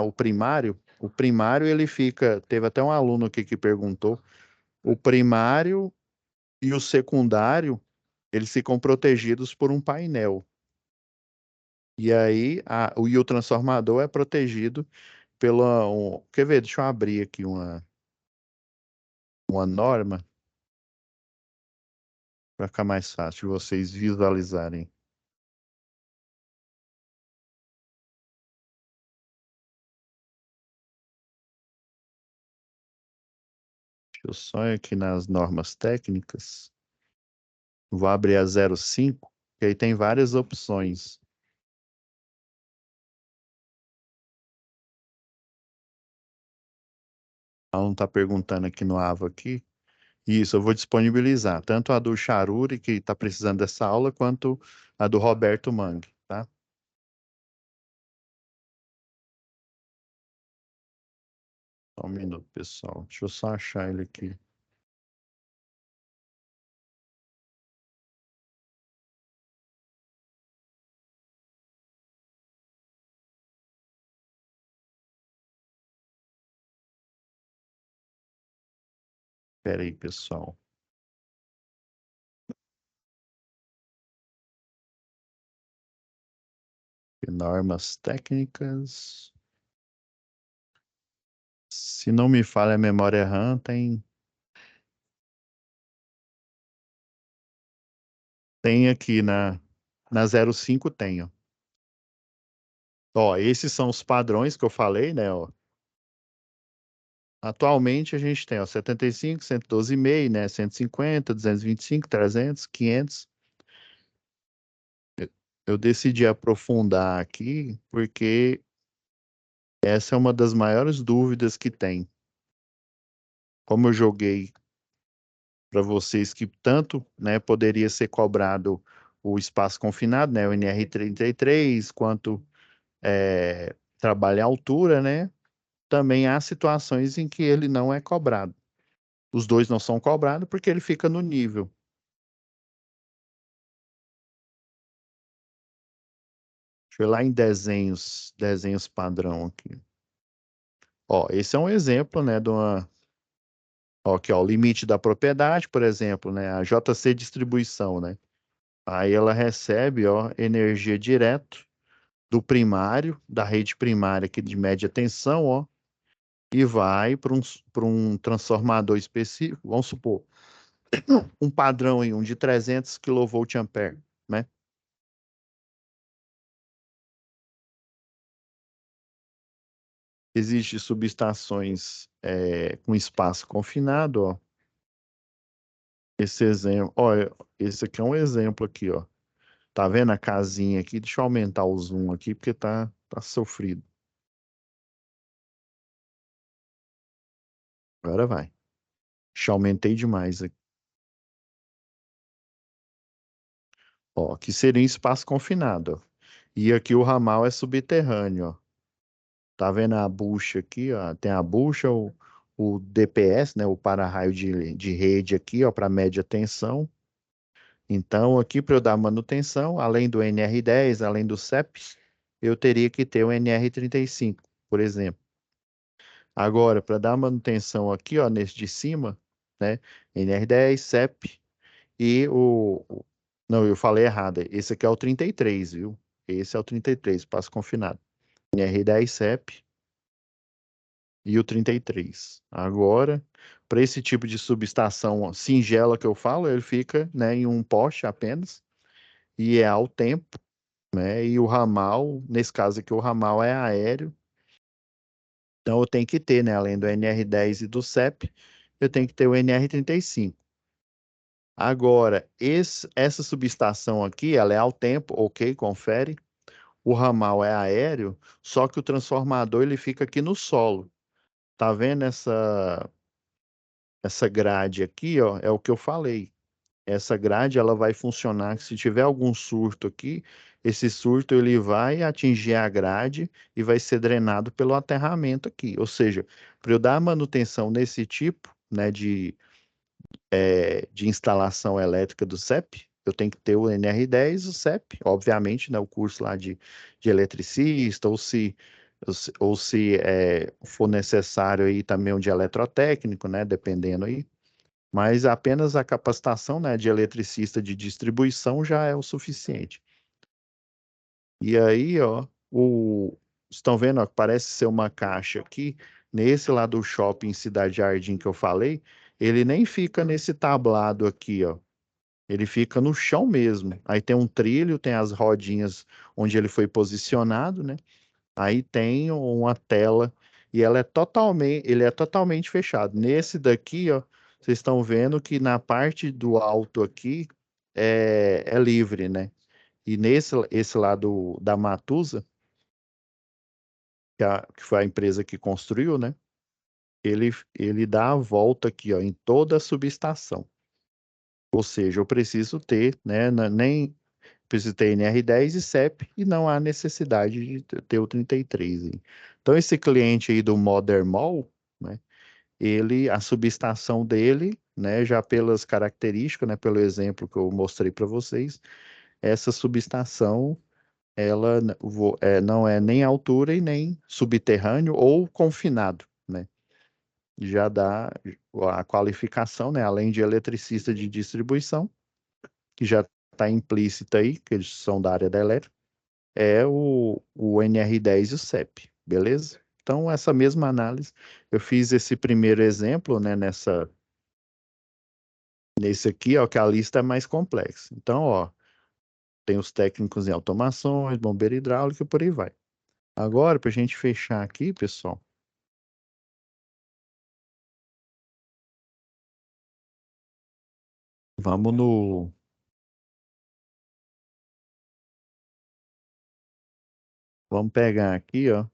O primário ele fica, teve até um aluno aqui que perguntou, o primário e o secundário, eles ficam protegidos por um painel. E aí, o transformador é protegido quer ver? Deixa eu abrir aqui uma norma para ficar mais fácil de vocês visualizarem. Deixa eu só ir aqui nas normas técnicas. Vou abrir a 05, que aí tem várias opções. Ela não está perguntando aqui no AVA aqui. Isso, eu vou disponibilizar, tanto a do Charuri, que está precisando dessa aula, quanto a do Roberto Mangue, tá? Só um minuto, pessoal. Deixa eu só achar ele aqui. Espera aí, pessoal. Normas técnicas. Se não me falha a memória RAM, tem aqui na 05 tenho. Ó, esses são os padrões que eu falei, né? Ó. Atualmente a gente tem, ó, 75, 112,5, né? 150, 225, 300, 500. Eu decidi aprofundar aqui porque essa é uma das maiores dúvidas que tem. Como eu joguei para vocês que tanto, né, poderia ser cobrado o espaço confinado, né, o NR33, quanto trabalho à altura, né? Também há situações em que ele não é cobrado. Os dois não são cobrados porque ele fica no nível. Deixa eu ir lá em desenhos padrão aqui. Ó, esse é um exemplo, né, de uma, ó, aqui, ó, o limite da propriedade, por exemplo, né, a JC distribuição, né? Aí ela recebe, ó, energia direto do primário, da rede primária aqui de média tensão, ó, e vai para um transformador específico, vamos supor, um padrão aí, um de 300 kVA, né? Existem subestações com espaço confinado, ó. Esse exemplo, ó, esse aqui é um exemplo aqui, ó. Tá vendo a casinha aqui? Deixa eu aumentar o zoom aqui porque tá sofrido. Agora vai. Já aumentei demais aqui. Ó, aqui seria um espaço confinado, ó. E aqui o ramal é subterrâneo, ó. Tá vendo a bucha aqui, ó? Tem a bucha, o DPS, né? O para-raio de rede aqui, ó, para média tensão. Então, aqui para eu dar manutenção, além do NR10, além do CEP, eu teria que ter o NR35, por exemplo. Agora, para dar manutenção aqui, ó, nesse de cima, né? NR10, CEP e Não, eu falei errado. Esse aqui é o 33, viu? Esse é o 33, passo confinado. NR10, CEP e o 33. Agora, para esse tipo de subestação singela que eu falo, ele fica, né, em um poste apenas e é ao tempo, né? E o ramal, nesse caso aqui, o ramal é aéreo. Então eu tenho que ter, né, além do NR10 e do CEP, eu tenho que ter o NR35. Agora, essa subestação aqui, ela é ao tempo, ok, confere. O ramal é aéreo, só que o transformador ele fica aqui no solo. Tá vendo essa grade aqui, ó? É o que eu falei. Essa grade ela vai funcionar se tiver algum surto aqui, esse surto ele vai atingir a grade e vai ser drenado pelo aterramento aqui. Ou seja, para eu dar manutenção nesse tipo, né, de instalação elétrica do CEP, eu tenho que ter o NR10, o CEP, obviamente, né, o curso lá de eletricista, ou se for necessário aí também um de eletrotécnico, né, dependendo aí. Mas apenas a capacitação, né, de eletricista de distribuição já é o suficiente. E aí, ó, estão vendo, ó, que parece ser uma caixa aqui, nesse lá do shopping Cidade Jardim que eu falei, ele nem fica nesse tablado aqui, ó. Ele fica no chão mesmo. Aí tem um trilho, tem as rodinhas onde ele foi posicionado, né? Aí tem uma tela e ele é totalmente fechado. Nesse daqui, ó, vocês estão vendo que na parte do alto aqui é livre, né? E esse lado da Matusa, que foi a empresa que construiu, né? Ele dá a volta aqui, ó, em toda a subestação. Ou seja, eu preciso ter, né? Nem preciso ter NR10 e CEP e não há necessidade de ter o 33 aí. Então, esse cliente aí do Modern Mall, né? A subestação dele, né? Já pelas características, né? Pelo exemplo que eu mostrei para vocês, essa subestação ela não é nem altura e nem subterrâneo ou confinado, né? Já dá a qualificação, né? Além de eletricista de distribuição, que já está implícita aí, que eles são da área da elétrica, é o NR10 e o CEP, beleza? Então, essa mesma análise, eu fiz esse primeiro exemplo, né, nesse aqui, ó, que a lista é mais complexa. Então, ó, tem os técnicos em automações, bombeiro hidráulico e por aí vai. Agora, para a gente fechar aqui, pessoal, vamos no, vamos pegar aqui, ó,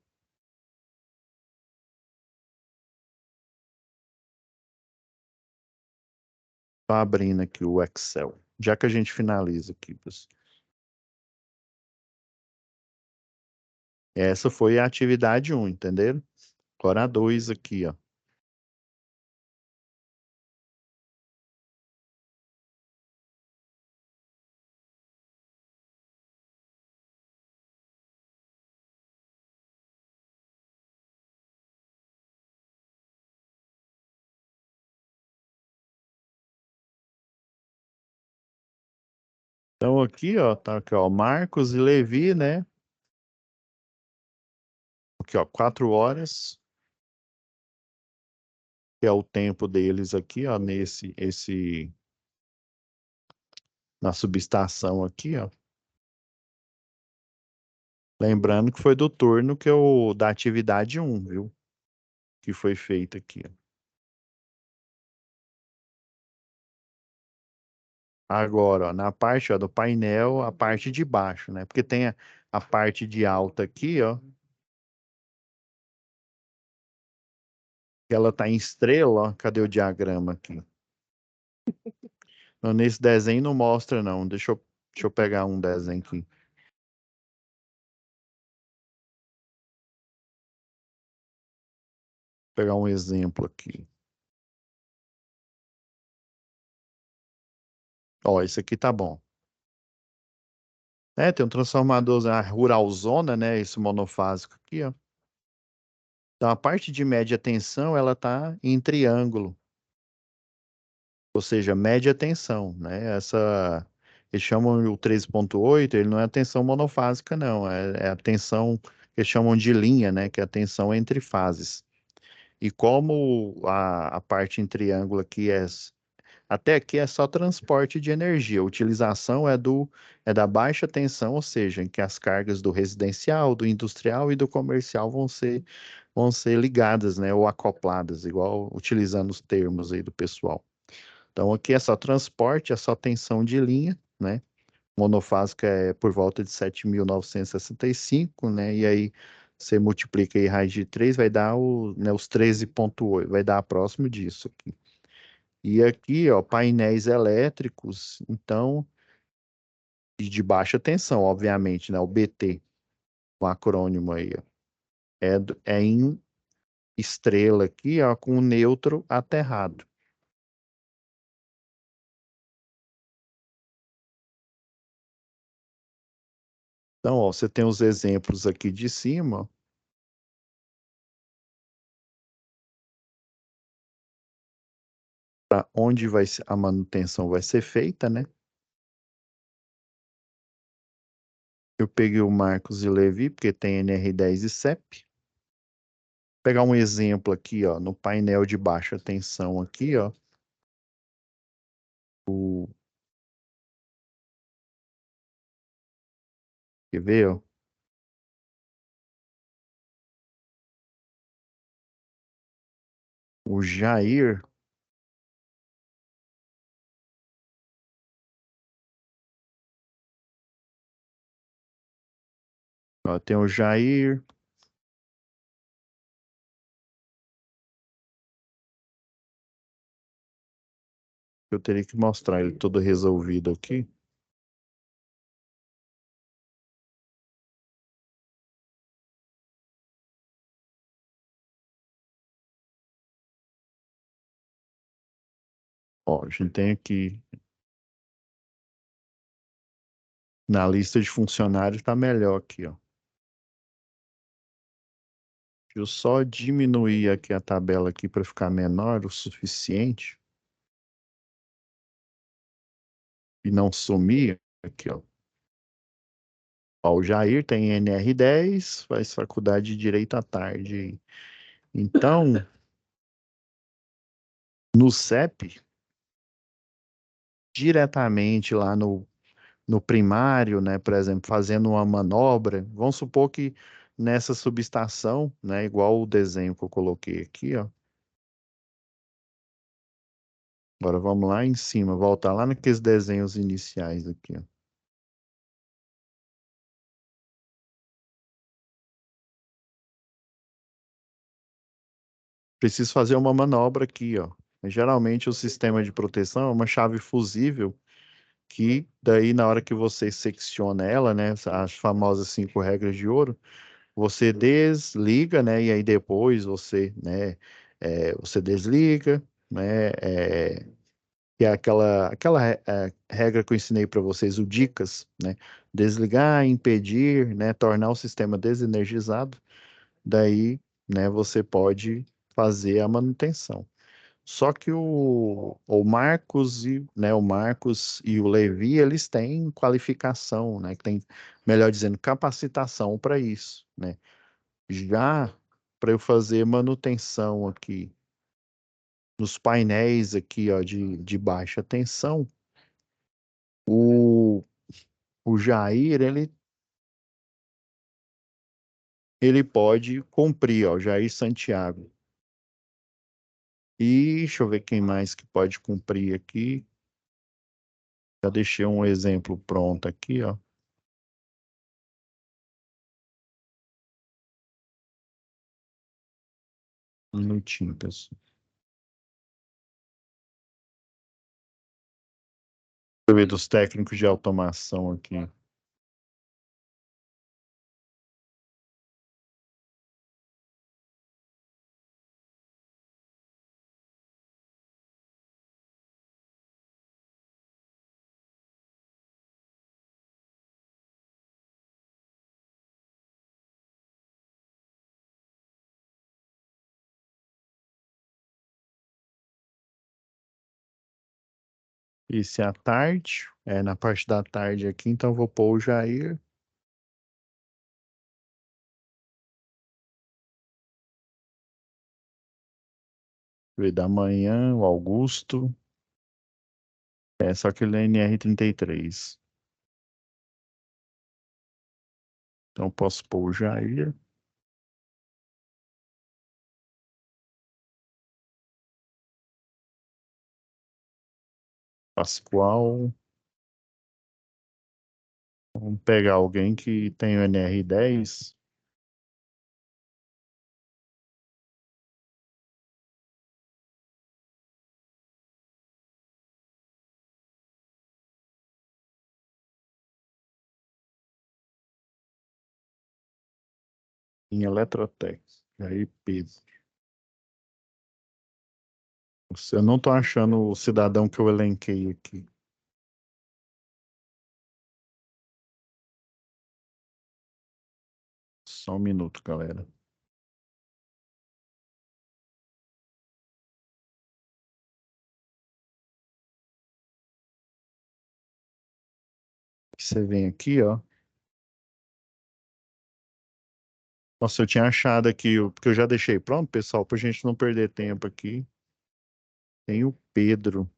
tô abrindo aqui o Excel, já que a gente finaliza aqui, pessoal. Essa foi a atividade um, entenderam? Agora a 2 aqui, ó. Então aqui, ó, tá aqui, ó, Marcos e Levi, né? Aqui, ó, 4 horas, que é o tempo deles aqui, ó, na subestação aqui, ó. Lembrando que foi do turno da atividade um, viu? Que foi feita aqui, ó. Agora, ó, na parte, ó, do painel, a parte de baixo, né? Porque tem a parte de alta aqui, ó, que ela tá em estrela, ó. Cadê o diagrama aqui? Não, nesse desenho não mostra, não. Deixa eu pegar um desenho aqui. Pegar um exemplo aqui. Ó, esse aqui tá bom. É, tem um transformador a rural zona, né? Esse monofásico aqui, ó. Então, a parte de média tensão, ela tá em triângulo, ou seja, média tensão, né? Eles chamam o 13,8, ele não é a tensão monofásica, não. É a tensão que eles chamam de linha, né? Que é a tensão entre fases. E como a parte em triângulo aqui até aqui é só transporte de energia. A utilização é da baixa tensão, ou seja, em que as cargas do residencial, do industrial e do comercial vão ser ligadas, né, ou acopladas, igual utilizando os termos aí do pessoal. Então aqui é só transporte, é só tensão de linha, né? Monofásica é por volta de 7.965, né? E aí você multiplica aí raiz de 3, vai dar né, os 13,8, vai dar próximo disso aqui. E aqui, ó, painéis elétricos. Então, E de baixa tensão, obviamente, né? O BT, o acrônimo aí, ó. É em estrela aqui, ó, com o nêutron aterrado. Então, ó, você tem os exemplos aqui de cima, para onde a manutenção vai ser feita, né? Eu peguei o Marcos e Levi, porque tem NR10 e CEP. Pegar um exemplo aqui, ó, no painel de baixa tensão aqui, ó, o, quer ver, ó? O Jair, ó, tem o Jair, eu teria que mostrar ele todo resolvido aqui. Ó, a gente tem aqui na lista de funcionários, tá melhor aqui, ó. Deixa eu só diminuir aqui a tabela aqui para ficar menor o suficiente e não sumir aqui, ó. Ó, o Jair tem NR10, faz faculdade de Direito à tarde. Então, no CEP, diretamente lá no primário, né, por exemplo, fazendo uma manobra, vamos supor que nessa subestação, né, igual o desenho que eu coloquei aqui, ó. Agora vamos lá em cima, voltar lá naqueles desenhos iniciais aqui, ó. Preciso fazer uma manobra aqui, ó. Geralmente o sistema de proteção é uma chave fusível que daí na hora que você secciona ela, né, as famosas 5 regras de ouro, você desliga, né, e aí depois você, né, você desliga, né, que é aquela regra que eu ensinei para vocês, o dicas, né, desligar, impedir, né, tornar o sistema desenergizado, daí, né, você pode fazer a manutenção. Só que o Marcos e o Levi, eles têm qualificação, né? Que tem, melhor dizendo, capacitação para isso, né? Já para eu fazer manutenção aqui nos painéis aqui, ó, de baixa tensão, o, o Jair, ele pode cumprir, ó, Jair Santiago. E deixa eu ver quem mais que pode cumprir aqui. Já deixei um exemplo pronto aqui, ó. Um minutinho, pessoal. Eu ver dos técnicos de automação aqui. Isso é à tarde, na parte da tarde aqui, então eu vou pôr o Jair. Ver da manhã, o Augusto. Só que ele é NR33. Então eu posso pôr o Jair. Pascoal. Vamos pegar alguém que tem o NR10. Em Eletrotec. Jair Pedro. Eu não estou achando o cidadão que eu elenquei aqui. Só um minuto, galera. Você vem aqui, ó. Nossa, eu tinha achado aqui, porque eu já deixei pronto, pessoal, para a gente não perder tempo aqui. Tem o Pedro.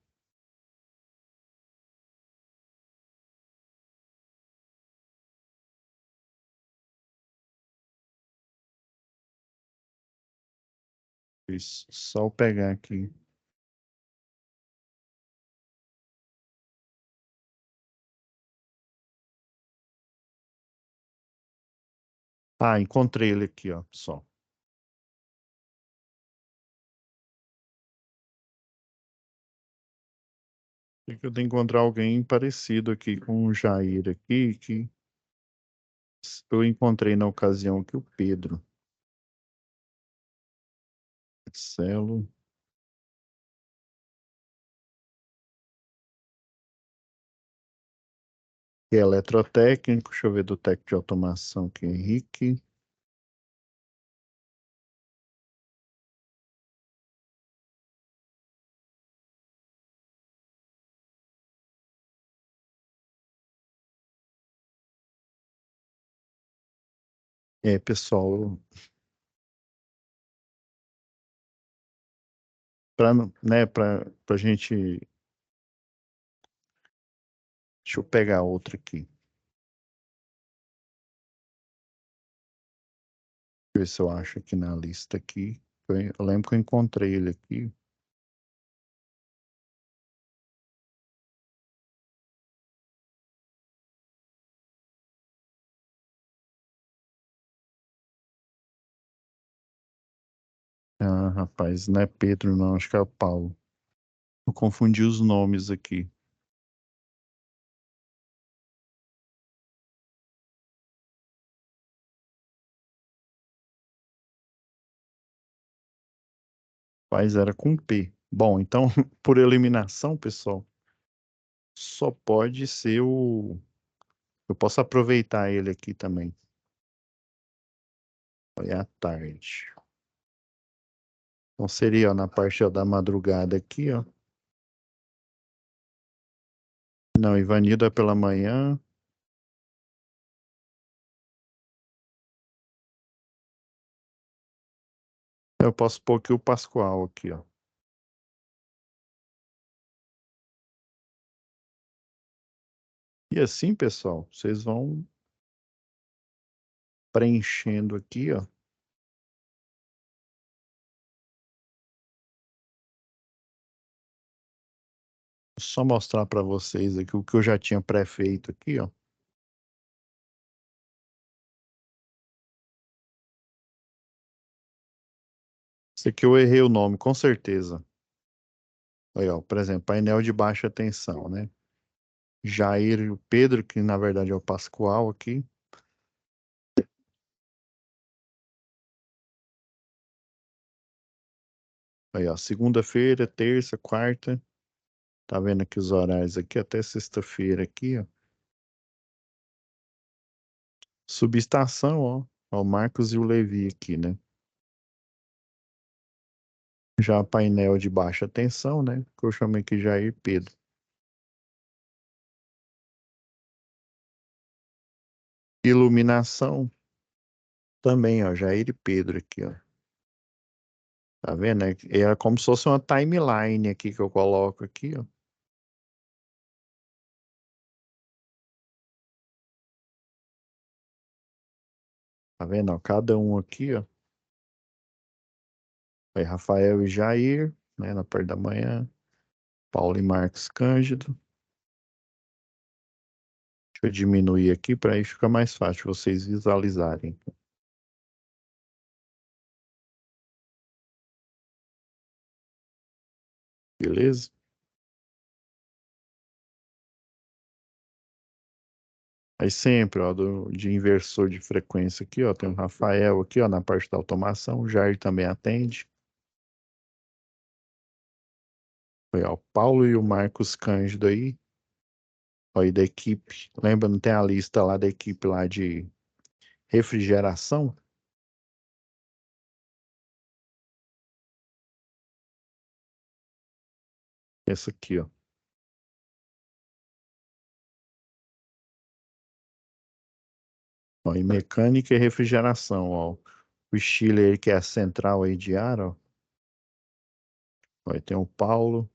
Isso, só eu pegar aqui. Ah, encontrei ele aqui, ó, só. Tem que eu tenho que encontrar alguém parecido aqui com o Jair aqui, que eu encontrei na ocasião aqui o Pedro. Marcelo. Que é eletrotécnico, deixa eu ver do técnico de automação que é Henrique. É, pessoal, para, né, para gente, deixa eu pegar outro aqui. Deixa eu ver se eu acho aqui na lista aqui. Eu lembro que eu encontrei ele aqui. Ah, rapaz, não é Pedro, não, acho que é o Paulo. Eu confundi os nomes aqui. Mas era com P. Bom, então, por eliminação, pessoal, só pode ser o. Eu posso aproveitar ele aqui também. Foi à tarde. Então seria, ó, na parte ó, da madrugada aqui, ó. Não, Ivanildo é pela manhã. Eu posso pôr aqui o Pascoal aqui, ó. E assim, pessoal, vocês vão preenchendo aqui, ó. Só mostrar para vocês aqui o que eu já tinha pré-feito aqui, ó. Esse aqui eu errei o nome, com certeza. Aí, ó, por exemplo, painel de baixa tensão, né? Jair e o Pedro, que na verdade é o Pascoal aqui. Aí, ó, segunda-feira, terça, quarta. Tá vendo aqui os horários aqui até sexta-feira aqui, ó. Subestação, ó. Ó, o Marcos e o Levi aqui, né? Já painel de baixa tensão, né? Que eu chamei aqui Jair e Pedro. Iluminação também, ó. Jair e Pedro aqui, ó. Tá vendo? É como se fosse uma timeline aqui que eu coloco aqui, ó. Tá vendo? Ó, cada um aqui, ó. Aí, Rafael e Jair, né? Na parte da manhã. Paulo e Marcos Cândido. Deixa eu diminuir aqui para aí ficar mais fácil vocês visualizarem. Beleza? Aí sempre, ó, de inversor de frequência aqui, ó, tem o Rafael aqui, ó, na parte da automação, o Jair também atende. Foi, ó, o Paulo e o Marcos Cândido aí, ó, aí da equipe. Lembra, não tem a lista lá da equipe lá de refrigeração? Essa aqui, ó. Ó, e mecânica e refrigeração, ó. O Chile que é a central aí de ar, ó. Aí tem o Paulo,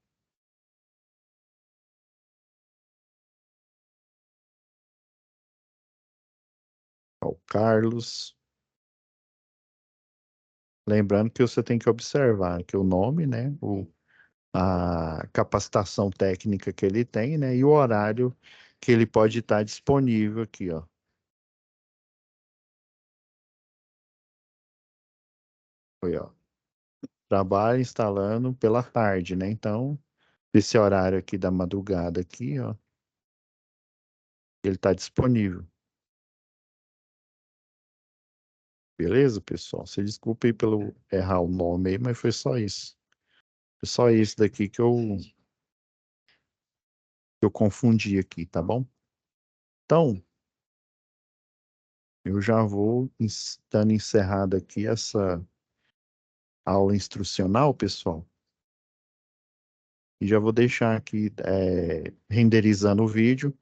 ó, o Carlos. Lembrando que você tem que observar que o nome, né, a capacitação técnica que ele tem, né, e o horário que ele pode estar disponível aqui, ó. Foi, ó. Trabalha instalando pela tarde, né? Então, esse horário aqui da madrugada aqui, ó, ele está disponível. Beleza, pessoal? Você desculpe aí pelo errar o nome aí, mas foi só isso. Foi só isso daqui que eu confundi aqui, tá bom? Então, eu já vou dando encerrada aqui essa aula instrucional, pessoal, e já vou deixar aqui renderizando o vídeo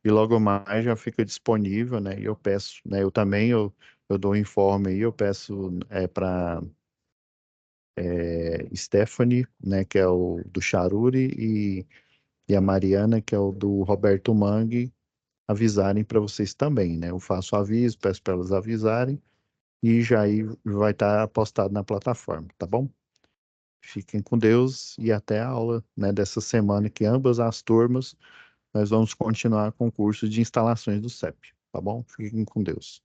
e logo mais já fica disponível, né? E eu peço, né? Eu também eu dou um informe aí, eu peço para Stephanie, né? Que é o do Charuri e a Mariana, que é o do Roberto Mangue, avisarem para vocês também, né? Eu faço aviso, peço para elas avisarem e já aí vai estar postado na plataforma, tá bom? Fiquem com Deus e até a aula, né, dessa semana que ambas as turmas nós vamos continuar com o curso de instalações do CEP, tá bom? Fiquem com Deus.